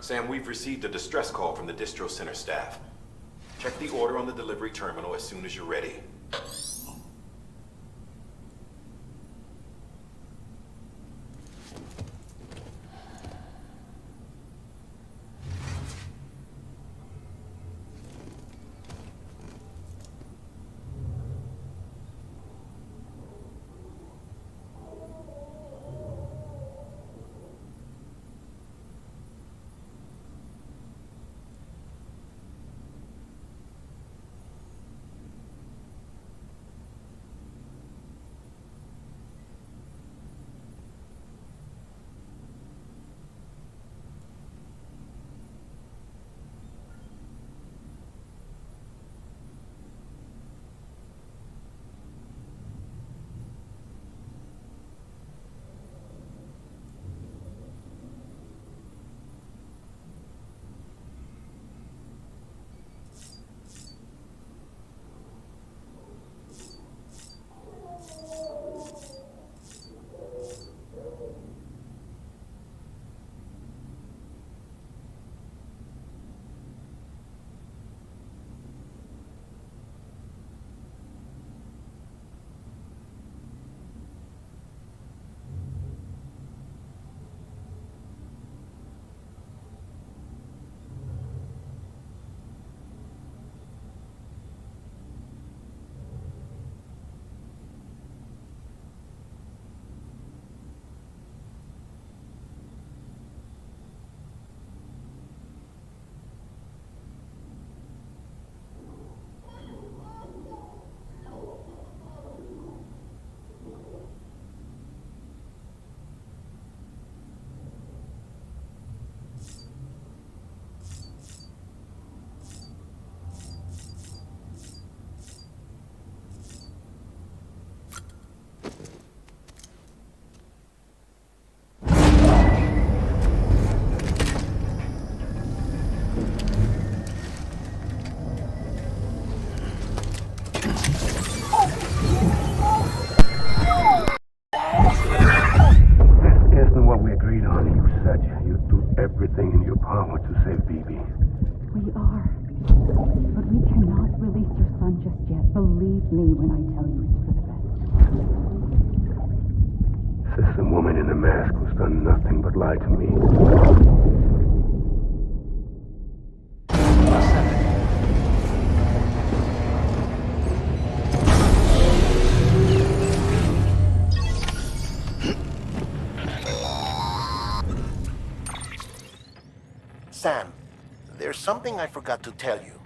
Sam, we've received a distress call from the distro center staff. Check the order on the delivery terminal as soon as you're ready. everything in your power to save BB. We are. But we cannot release your son just yet. Believe me when I tell you it's for the best. Says some woman in a mask who's done nothing but lie to me. Sam, there's something I forgot to tell you.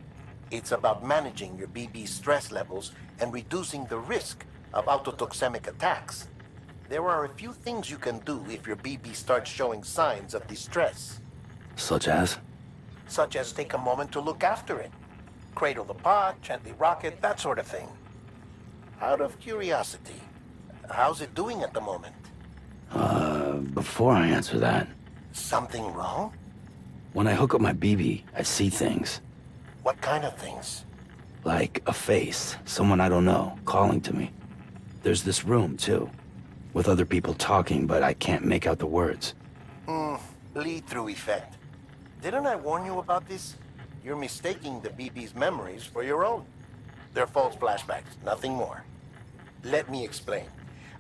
It's about managing your BB stress levels and reducing the risk of autotoxemic attacks. There are a few things you can do if your BB starts showing signs of distress. Such as? Such as take a moment to look after it. Cradle the pot, gently rock it, that sort of thing. Out of curiosity, how's it doing at the moment? Before I answer that... Something wrong? When I hook up my BB, I see things. What kind of things? Like a face, someone I don't know, calling to me. There's this room, too, with other people talking, but I can't make out the words. Lead-through effect. Didn't I warn you about this? You're mistaking the BB's memories for your own. They're false flashbacks, nothing more. Let me explain.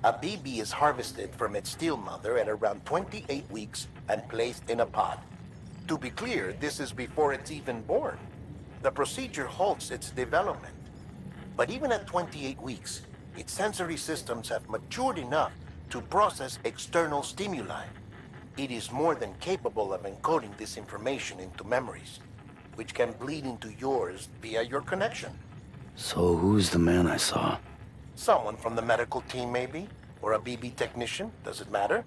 A BB is harvested from its steel mother at around 28 weeks and placed in a pod. To be clear, this is before it's even born. The procedure halts its development. But even at 28 weeks, its sensory systems have matured enough to process external stimuli. It is more than capable of encoding this information into memories, which can bleed into yours via your connection. So who's the man I saw? Someone from the medical team, maybe? Or a BB technician? Does it matter?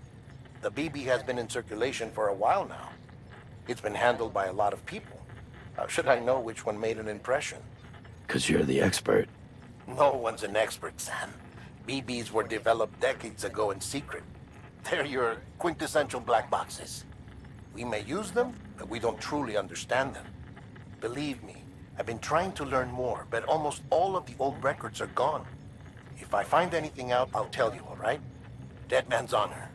The BB has been in circulation for a while now. It's been handled by a lot of people. How should I know which one made an impression? 'Cause you're the expert. No one's an expert, Sam. BBs were developed decades ago in secret. They're your quintessential black boxes. We may use them, but we don't truly understand them. Believe me, I've been trying to learn more, but almost all of the old records are gone. If I find anything out, I'll tell you, all right? Dead man's honor.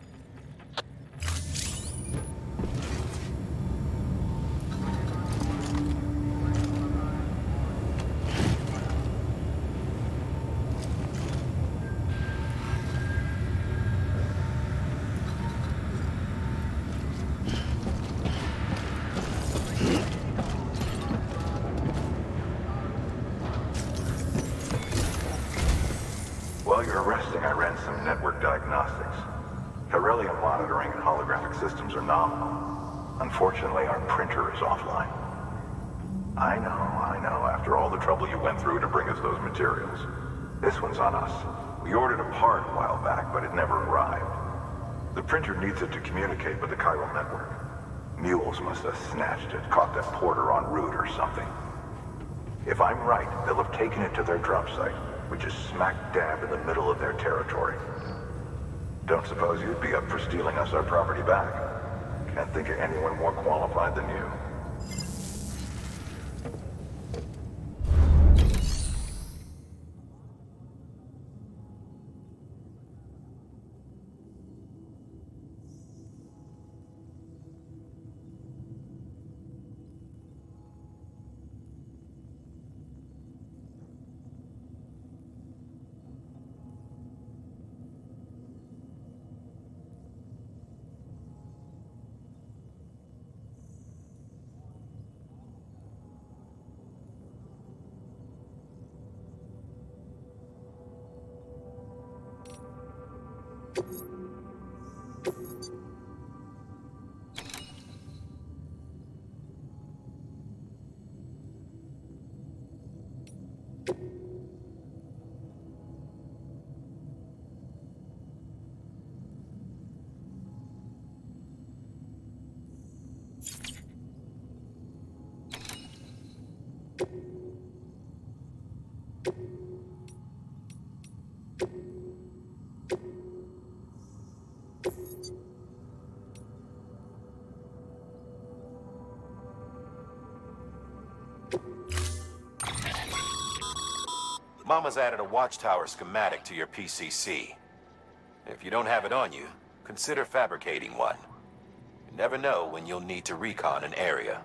requesting I ran some network diagnostics. Beryllium monitoring and holographic systems are nominal. Unfortunately, our printer is offline. I know, after all the trouble you went through to bring us those materials. This one's on us. We ordered a part a while back, but it never arrived. The printer needs it to communicate with the chiral network. Mules must have snatched it, caught that porter en route or something. If I'm right, they'll have taken it to their drop site, which is smack dab in the middle of their territory. Don't suppose you'd be up for stealing us our property back? Can't think of anyone more qualified than you. Mama's added a watchtower schematic to your PCC. If you don't have it on you, consider fabricating one. You never know when you'll need to recon an area.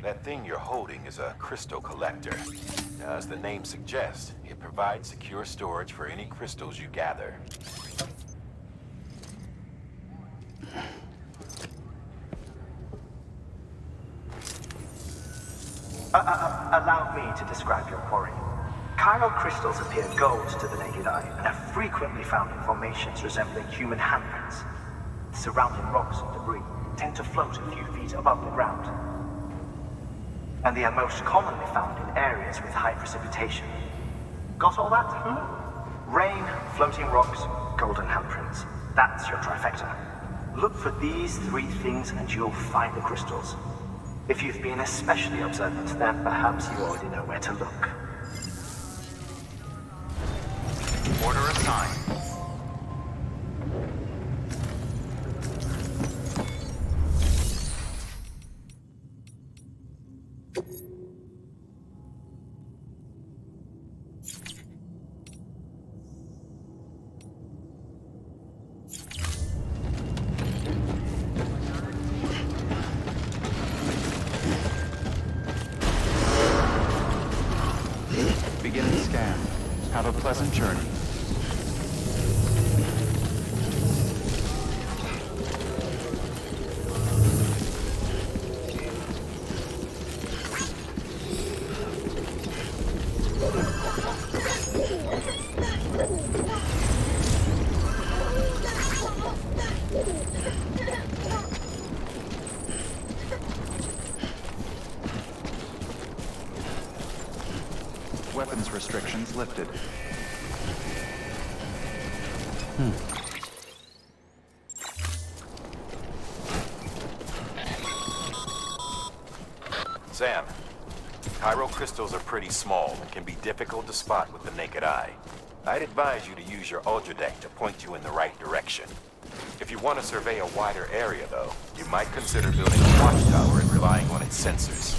That thing you're holding is a crystal collector. Now, as the name suggests, it provides secure storage for any crystals you gather. Allow me to describe your quarry. Chiral crystals appear gold to the naked eye and are frequently found in formations resembling human handprints. The surrounding rocks and debris tend to float a few feet above the ground. And they are most commonly found in areas with high precipitation. Got all that? Rain, floating rocks, golden handprints. That's your trifecta. Look for these three things and you'll find the crystals. If you've been especially observant, then perhaps you already know where to look. Order assigned. pleasant journey. Weapons restrictions lifted. Sam, chiral crystals are pretty small and can be difficult to spot with the naked eye. I'd advise you to use your ultradeck to point you in the right direction. If you want to survey a wider area, though, you might consider building a watchtower and relying on its sensors.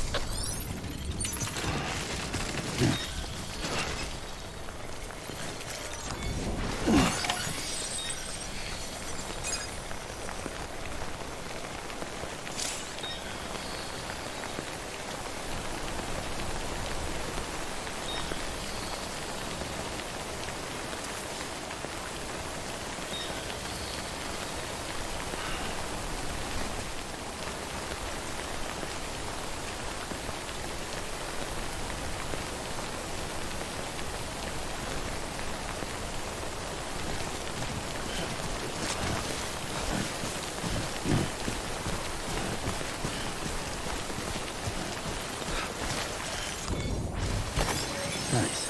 Nice.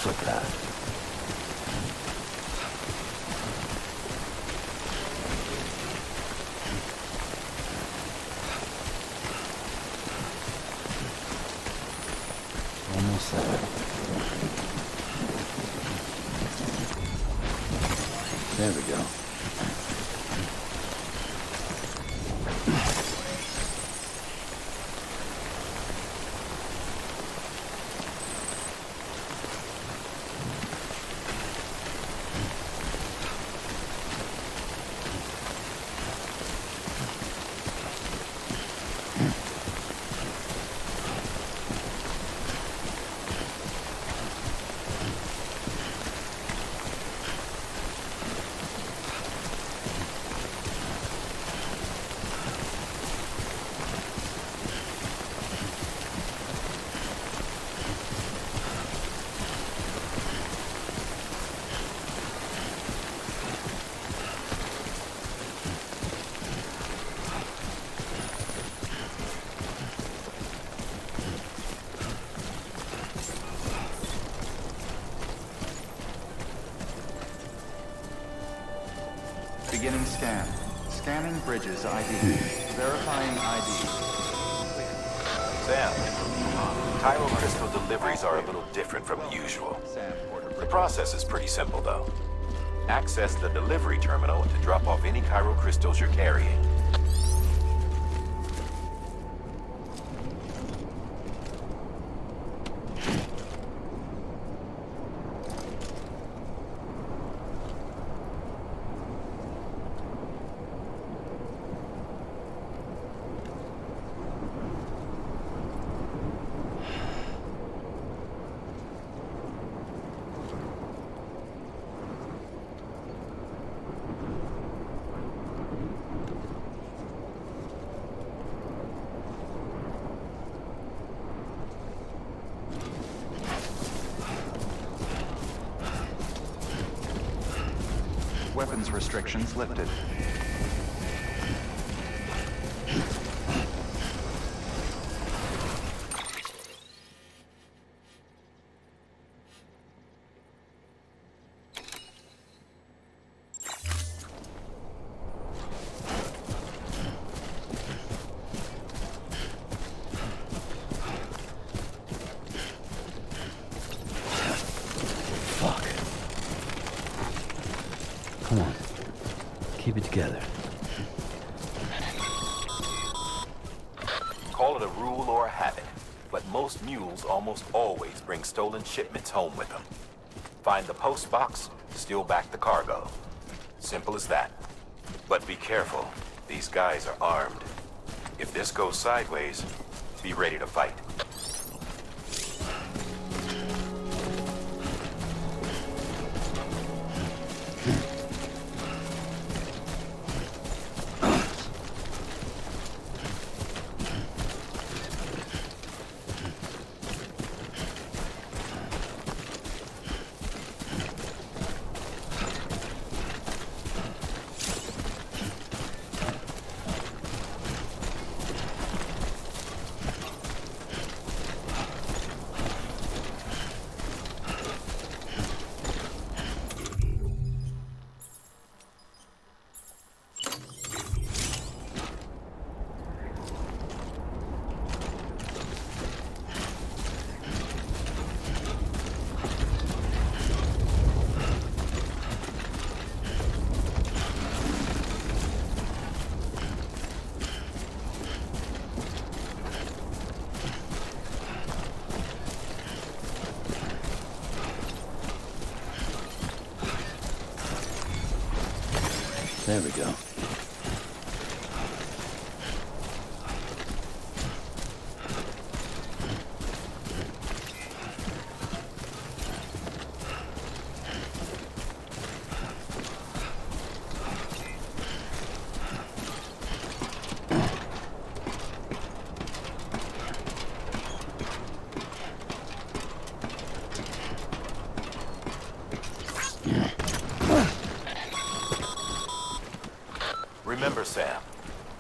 Flip that. Almost there. There we go. Beginning scan. Scanning bridges ID. Verifying ID. Sam, chiral crystal deliveries are a little different from usual. The process is pretty simple, though. Access the delivery terminal to drop off any chiral crystals you're carrying. Weapons restrictions lifted. Come on. Keep it together. Call it a rule or a habit, but most mules almost always bring stolen shipments home with them. Find the post box, steal back the cargo. Simple as that. But be careful. These guys are armed. If this goes sideways, be ready to fight. There we go. Remember, Sam,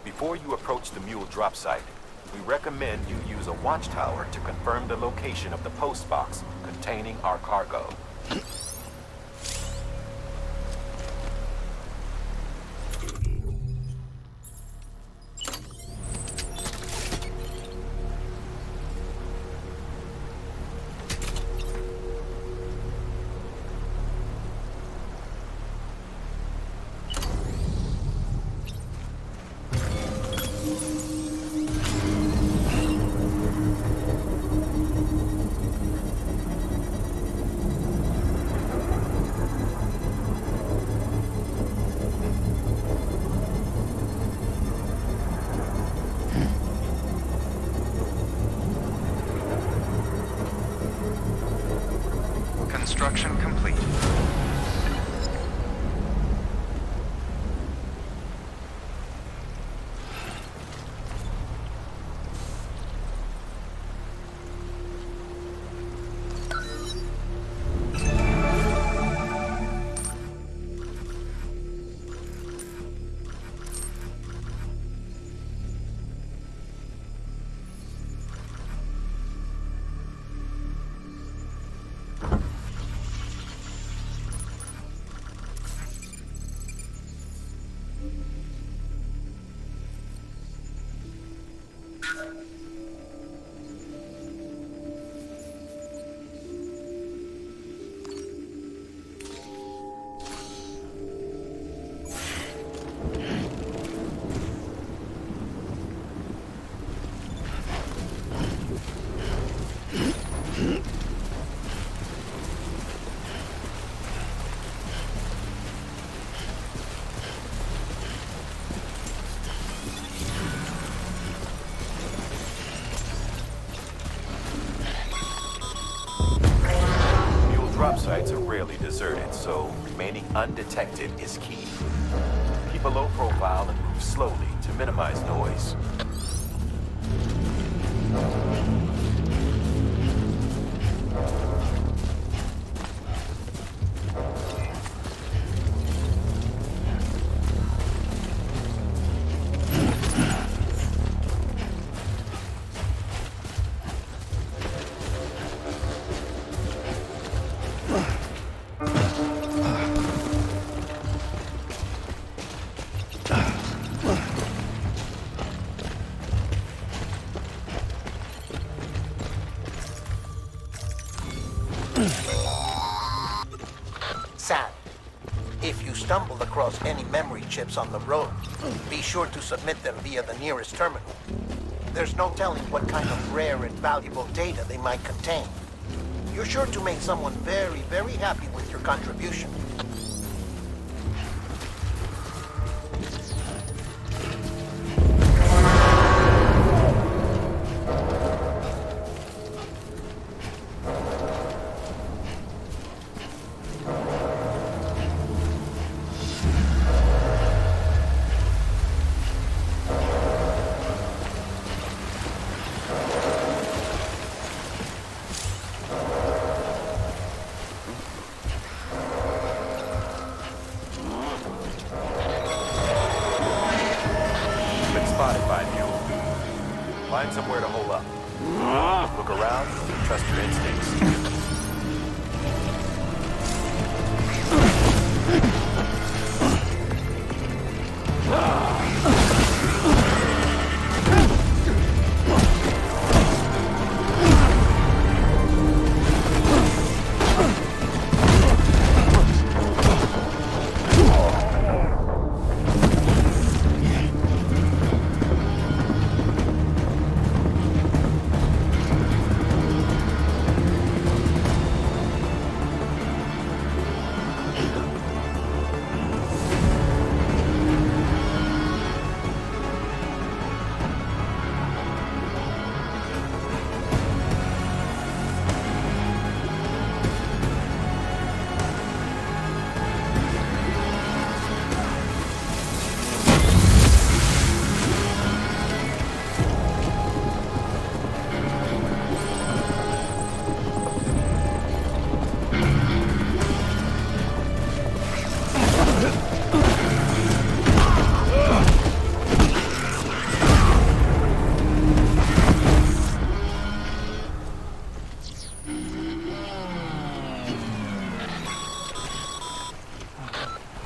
before you approach the mule drop site, we recommend you use a watchtower to confirm the location of the post box containing our cargo. Construction complete. Drop sites are rarely deserted, so remaining undetected is key. Keep a low profile and move slowly to minimize noise. Sam, if you stumble across any memory chips on the road, be sure to submit them via the nearest terminal. There's no telling what kind of rare and valuable data they might contain. You're sure to make someone very, very happy with your contribution. Find somewhere to hole up. Look around, trust your instincts.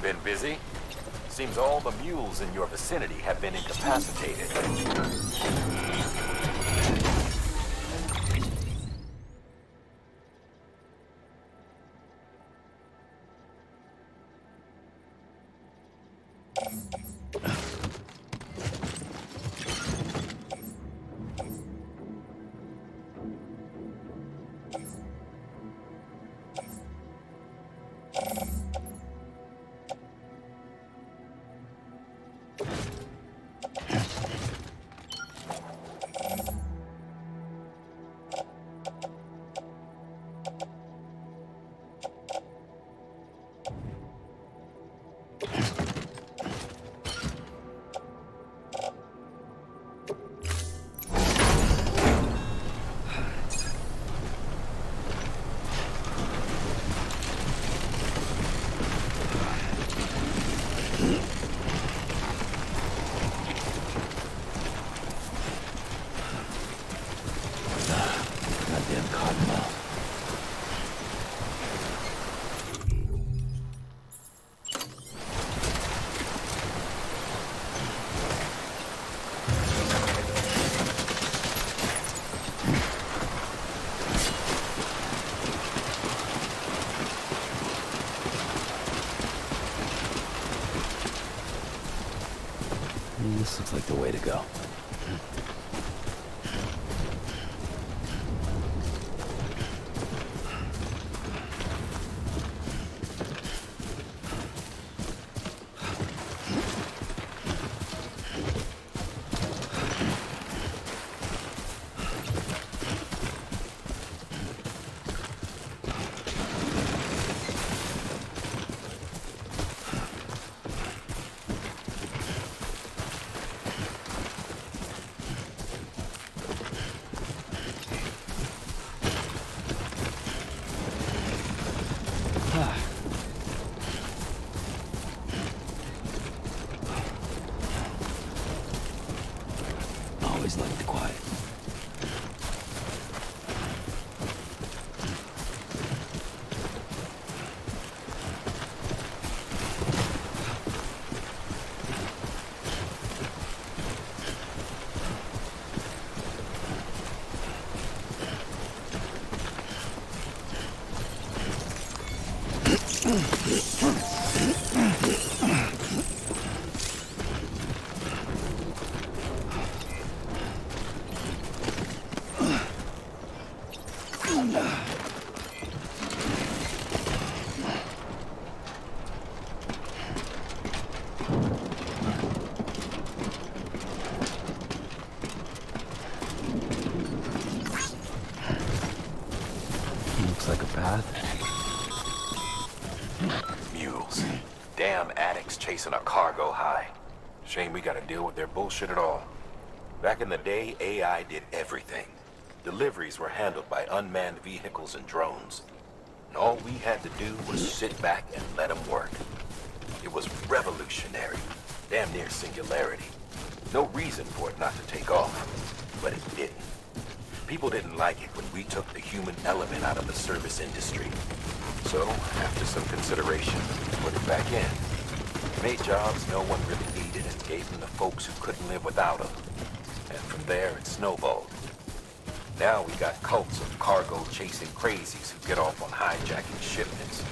Been busy? Seems all the mules in your vicinity have been incapacitated. This looks like the way to go. Always liked the quiet. path. Mules. Damn addicts chasing a cargo high. Shame we gotta deal with their bullshit at all. Back in the day, AI did everything. Deliveries were handled by unmanned vehicles and drones. And all we had to do was sit back and let them work. It was revolutionary. Damn near singularity. No reason for it not to take off. But it didn't. People didn't like it when we took the human element out of the service industry. So, after some consideration, we put it back in. Made jobs no one really needed and gave them to folks who couldn't live without them. And from there, it snowballed. Now we got cults of cargo-chasing crazies who get off on hijacking shipments.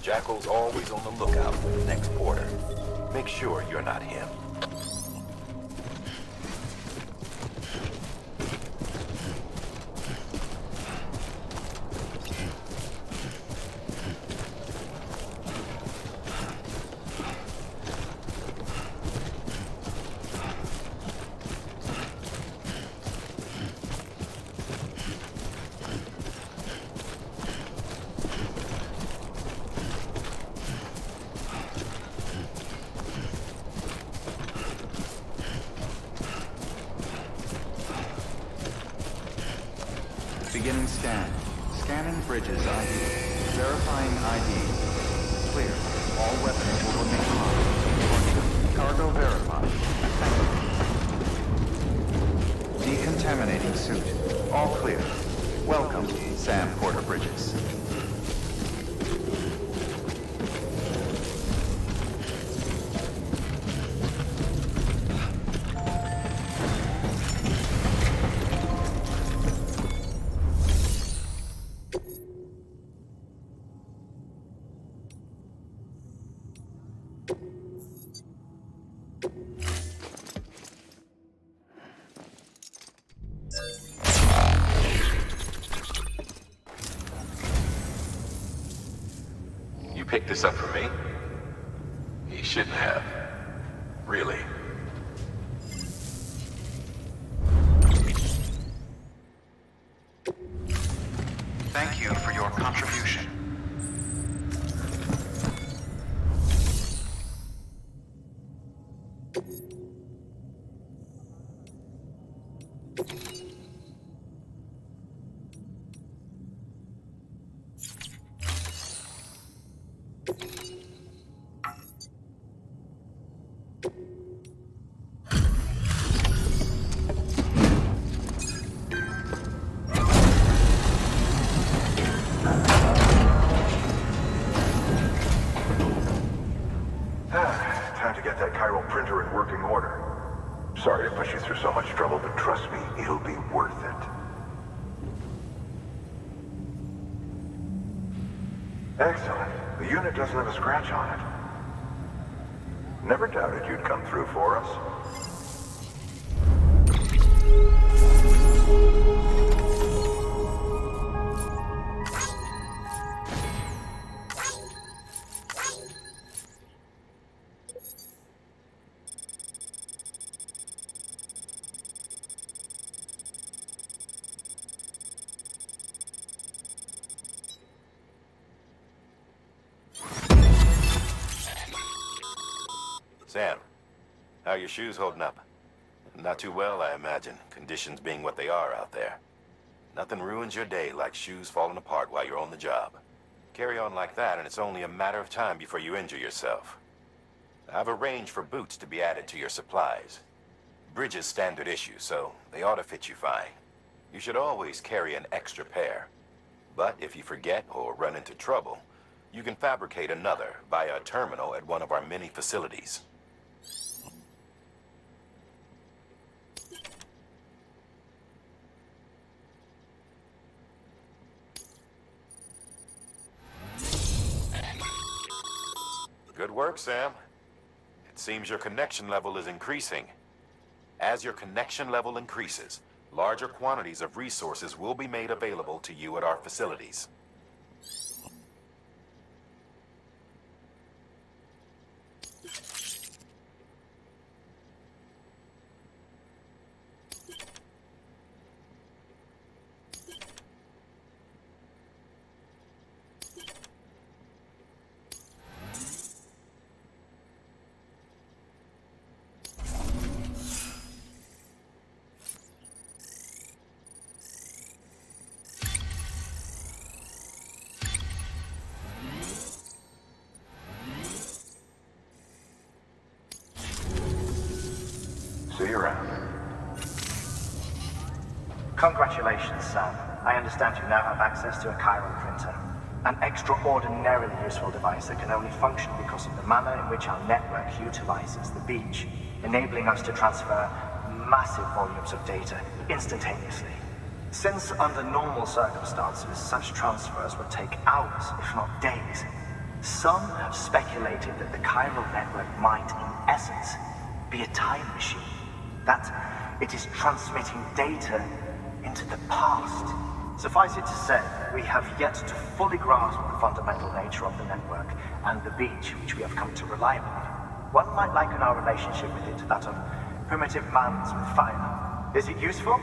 Jackal's always on the lookout for the next order. Make sure you're not him. Beginning scan. Scanning bridges ID. Verifying ID. Clear. All weapons will remain locked. Cargo verified. Decontaminating suit. All clear. Welcome, Sam Porter Bridges. You picked this up for me? You shouldn't have. Really. Thank you for your contribution. Time to get that chiral printer in working order. Sorry to push you through so much trouble, but trust me, it'll be worth it. Excellent. The unit doesn't have a scratch on it. Never doubted you'd come through for us. Sam, how are your shoes holding up? Not too well, I imagine, conditions being what they are out there. Nothing ruins your day like shoes falling apart while you're on the job. Carry on like that and it's only a matter of time before you injure yourself. I've arranged for boots to be added to your supplies. Bridges standard issue, so they ought to fit you fine. You should always carry an extra pair. But if you forget or run into trouble, you can fabricate another via a terminal at one of our many facilities. Good work, Sam. It seems your connection level is increasing. As your connection level increases, larger quantities of resources will be made available to you at our facilities. Congratulations, Sam. I understand you now have access to a chiral printer. An extraordinarily useful device that can only function because of the manner in which our network utilizes the beach, enabling us to transfer massive volumes of data instantaneously. Since under normal circumstances, such transfers would take hours, if not days, some have speculated that the chiral network might, in essence, be a time machine. That it is transmitting data into the past. Suffice it to say, we have yet to fully grasp the fundamental nature of the network and the beach which we have come to rely upon. One might liken our relationship with it to that of primitive mans with fire. Is it useful?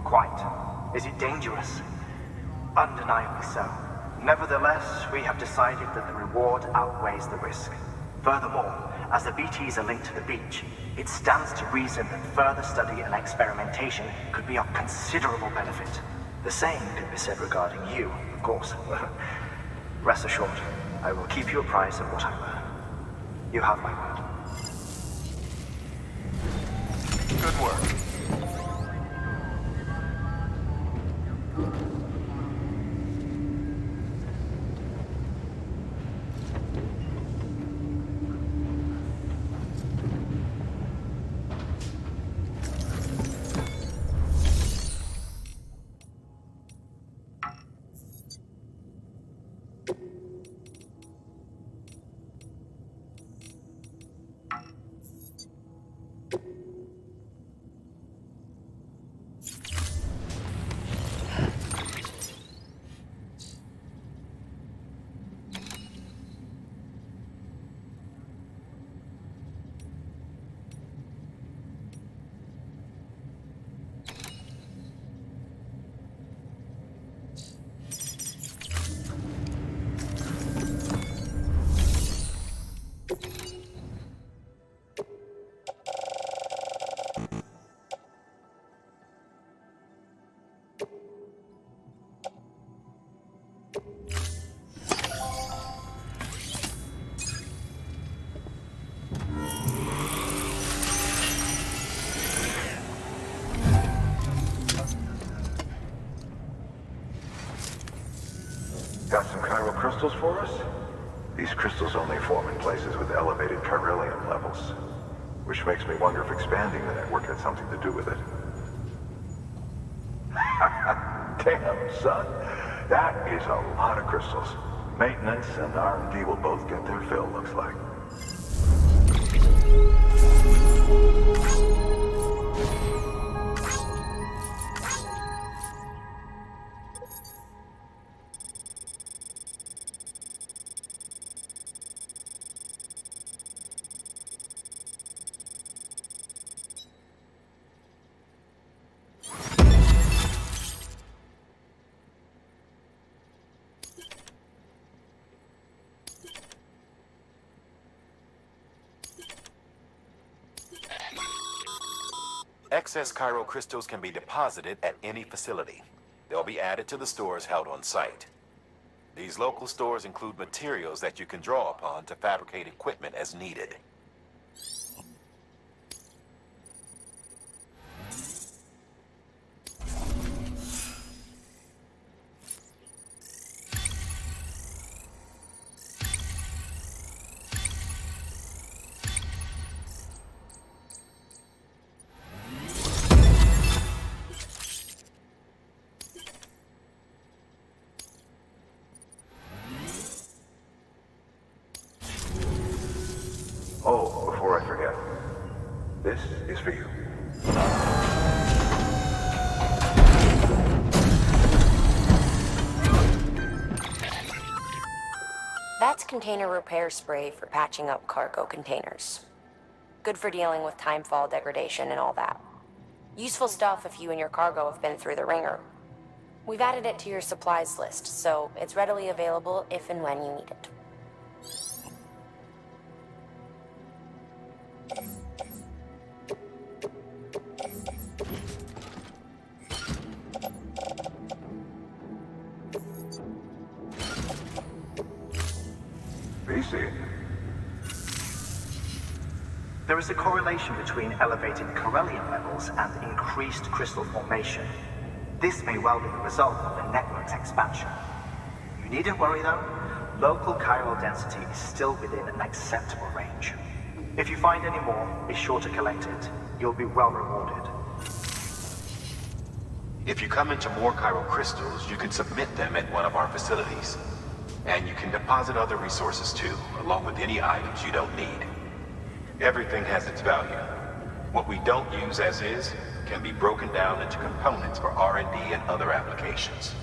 Quite. Is it dangerous? Undeniably so. Nevertheless, we have decided that the reward outweighs the risk. Furthermore, as the BTs are linked to the beach, it stands to reason that further study and experimentation could be of considerable benefit. The same could be said regarding you, of course. Rest assured, I will keep you apprised of what I learn. You have my word. Good work. Got some chiral crystals for us? These crystals only form in places with elevated chiralium levels, which makes me wonder if expanding the network had something to do with it. Damn, son. That is a lot of crystals. Maintenance and R&D will both get their fill, looks like. Excess chiral crystals can be deposited at any facility. They'll be added to the stores held on site. These local stores include materials that you can draw upon to fabricate equipment as needed. Oh, before I forget, this is for you. That's container repair spray for patching up cargo containers. Good for dealing with timefall degradation and all that. Useful stuff if you and your cargo have been through the ringer. We've added it to your supplies list, so it's readily available if and when you need it. BC. There is a correlation between elevated chiralium levels and increased crystal formation. This may well be the result of the network's expansion. You needn't worry though. Local chiral density is still within an acceptable range. If you find any more, be sure to collect it. You'll be well rewarded. If you come into more chiral crystals, you can submit them at one of our facilities. And you can deposit other resources too, along with any items you don't need. Everything has its value. What we don't use as is can be broken down into components for R&D and other applications.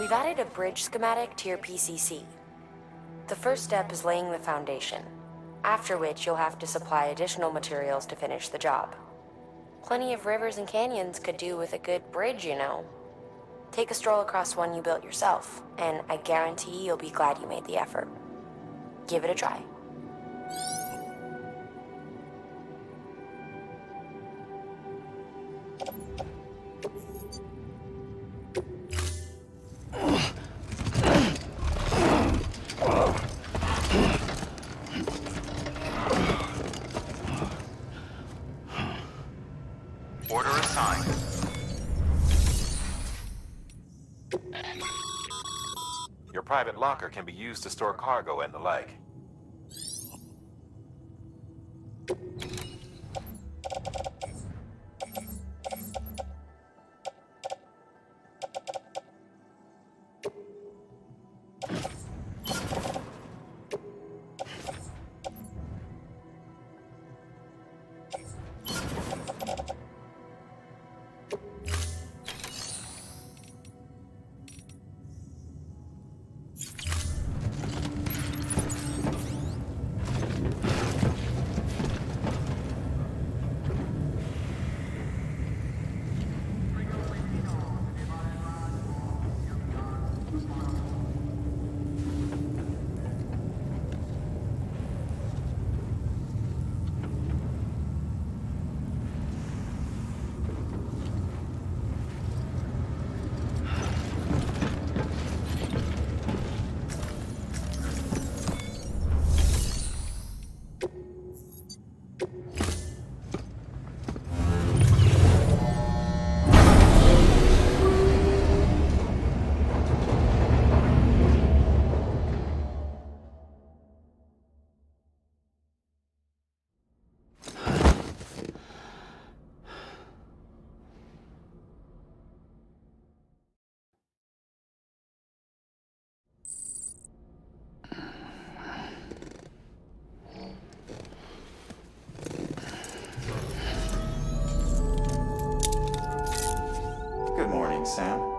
We've added a bridge schematic to your PCC. The first step is laying the foundation, after which you'll have to supply additional materials to finish the job. Plenty of rivers and canyons could do with a good bridge, you know. Take a stroll across one you built yourself, and I guarantee you'll be glad you made the effort. Give it a try. Order assigned. Your private locker can be used to store cargo and the like. Good morning, Sam.